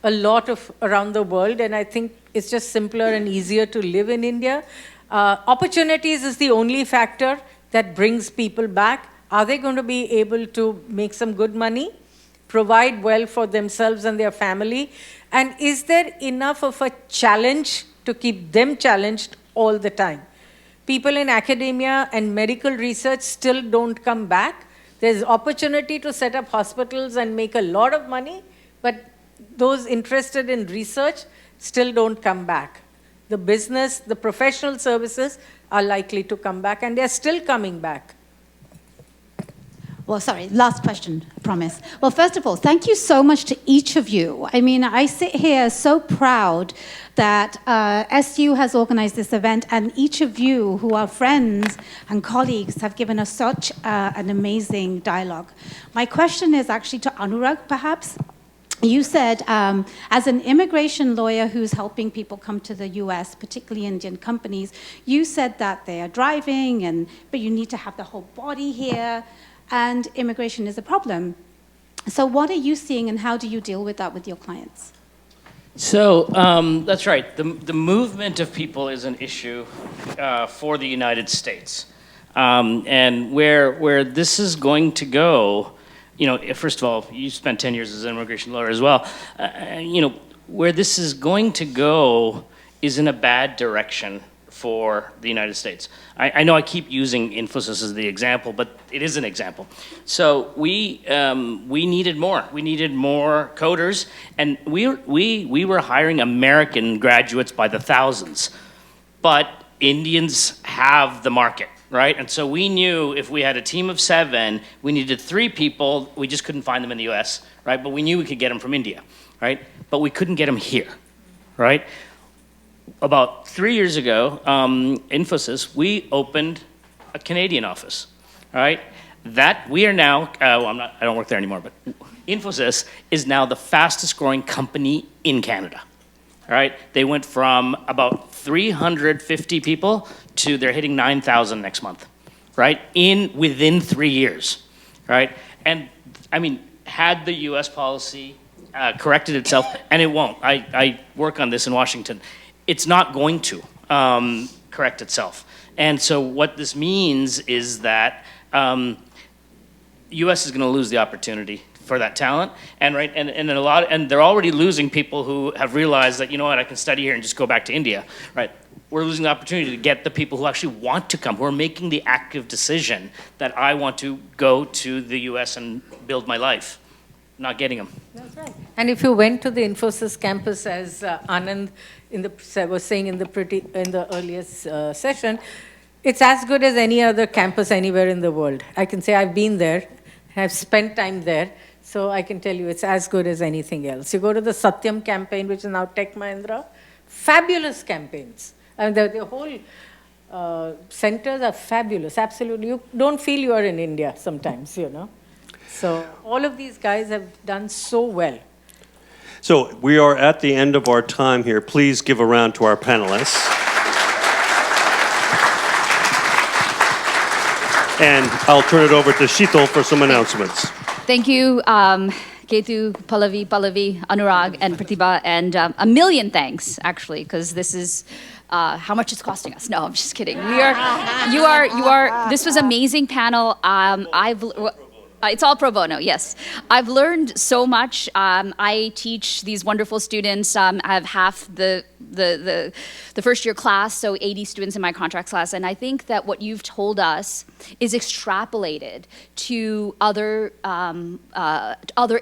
a lot around the world, and I think it's just simpler and easier to live in India. Opportunities is the only factor that brings people back. Are they going to be able to make some good money, provide well for themselves and their family? And is there enough of a challenge to keep them challenged all the time? People in academia and medical research still don't come back. There's opportunity to set up hospitals and make a lot of money, but those interested in research still don't come back. The business, the professional services are likely to come back, and they're still coming back. Well, sorry, last question, I promise. Well, first of all, thank you so much to each of you. I mean, I sit here so proud that SU has organized this event, and each of you who are friends and colleagues have given us such an amazing dialogue. My question is actually to Anurag, perhaps. You said, as an immigration lawyer who's helping people come to the US, particularly Indian companies, you said that they are driving, but you need to have the whole body here, and immigration is a problem. So what are you seeing, and how do you deal with that with your clients? So that's right. The movement of people is an issue for the United States. And where this is going to go, you know, first of all, you spent 10 years as an immigration lawyer as well. You know, where this is going to go is in a bad direction for the United States. I know I keep using Infosys as the example, but it is an example. So we needed more. We needed more coders, and we were hiring American graduates by the thousands, but Indians have the market, right? And so we knew if we had a team of 7, we needed 3 people. We just couldn't find them in the US, right? But we knew we could get them from India, right? But we couldn't get them here, right? About 3 years ago, Infosys, we opened a Canadian office, right? That we are now, I don't work there anymore, but Infosys is now the fastest growing company in Canada, all right? They went from about 350 people to they're hitting 9,000 next month, right? Within 3 years, right? And I mean, had the US policy corrected itself, and it won't. I work on this in Washington. It's not going to correct itself. And so what this means is that U.S. is going to lose the opportunity for that talent, and right, and they're already losing people who have realized that, you know what, I can study here and just go back to India, right? We're losing the opportunity to get the people who actually want to come, who are making the active decision that I want to go to the U.S. and build my life. Not getting them. That's right. And if you went to the Infosys campus, as Anand was saying in the earliest session, it's as good as any other campus anywhere in the world. I can say I've been there, I've spent time there, so I can tell you it's as good as anything else. You go to the Satyam campaign, which is now Tech Mahindra, fabulous campaigns. I mean, the whole centers are fabulous, absolutely. You don't feel you are in India sometimes, you know. So all of these guys have done so well. So we are at the end of our time here. Please give a round to our panelists. And I'll turn it over to Sheetal for some announcements. Thank you, Ketu, Pallavi, Anurag, and Pratibha, and a million thanks, actually, because this is how much it's costing us. No, I'm just kidding. This was an amazing panel. It's all pro bono, yes. I've learned so much. I teach these wonderful students. I have half the first year class, so 80 students in my contracts class, and I think that what you've told us is extrapolated to other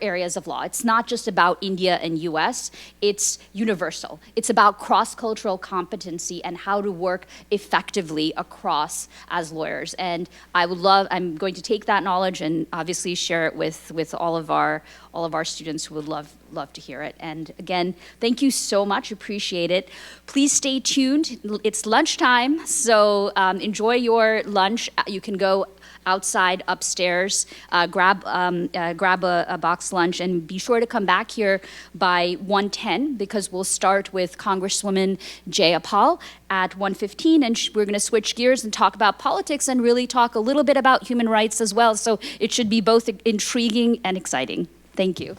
areas of law. It's not just about India and US, it's universal. It's about cross-cultural competency and how to work effectively across as lawyers. And I'm going to take that knowledge and obviously share it with all of our students who would love to hear it. And again, thank you so much, appreciate it. Please stay tuned. It's lunchtime, so enjoy your lunch. You can go outside, upstairs, grab a box lunch, and be sure to come back here by 1:10 because we'll start with Congresswoman Jayapal at 1:15, and we're going to switch gears and talk about politics and really talk a little bit about human rights as well. So it should be both intriguing and exciting. Thank you.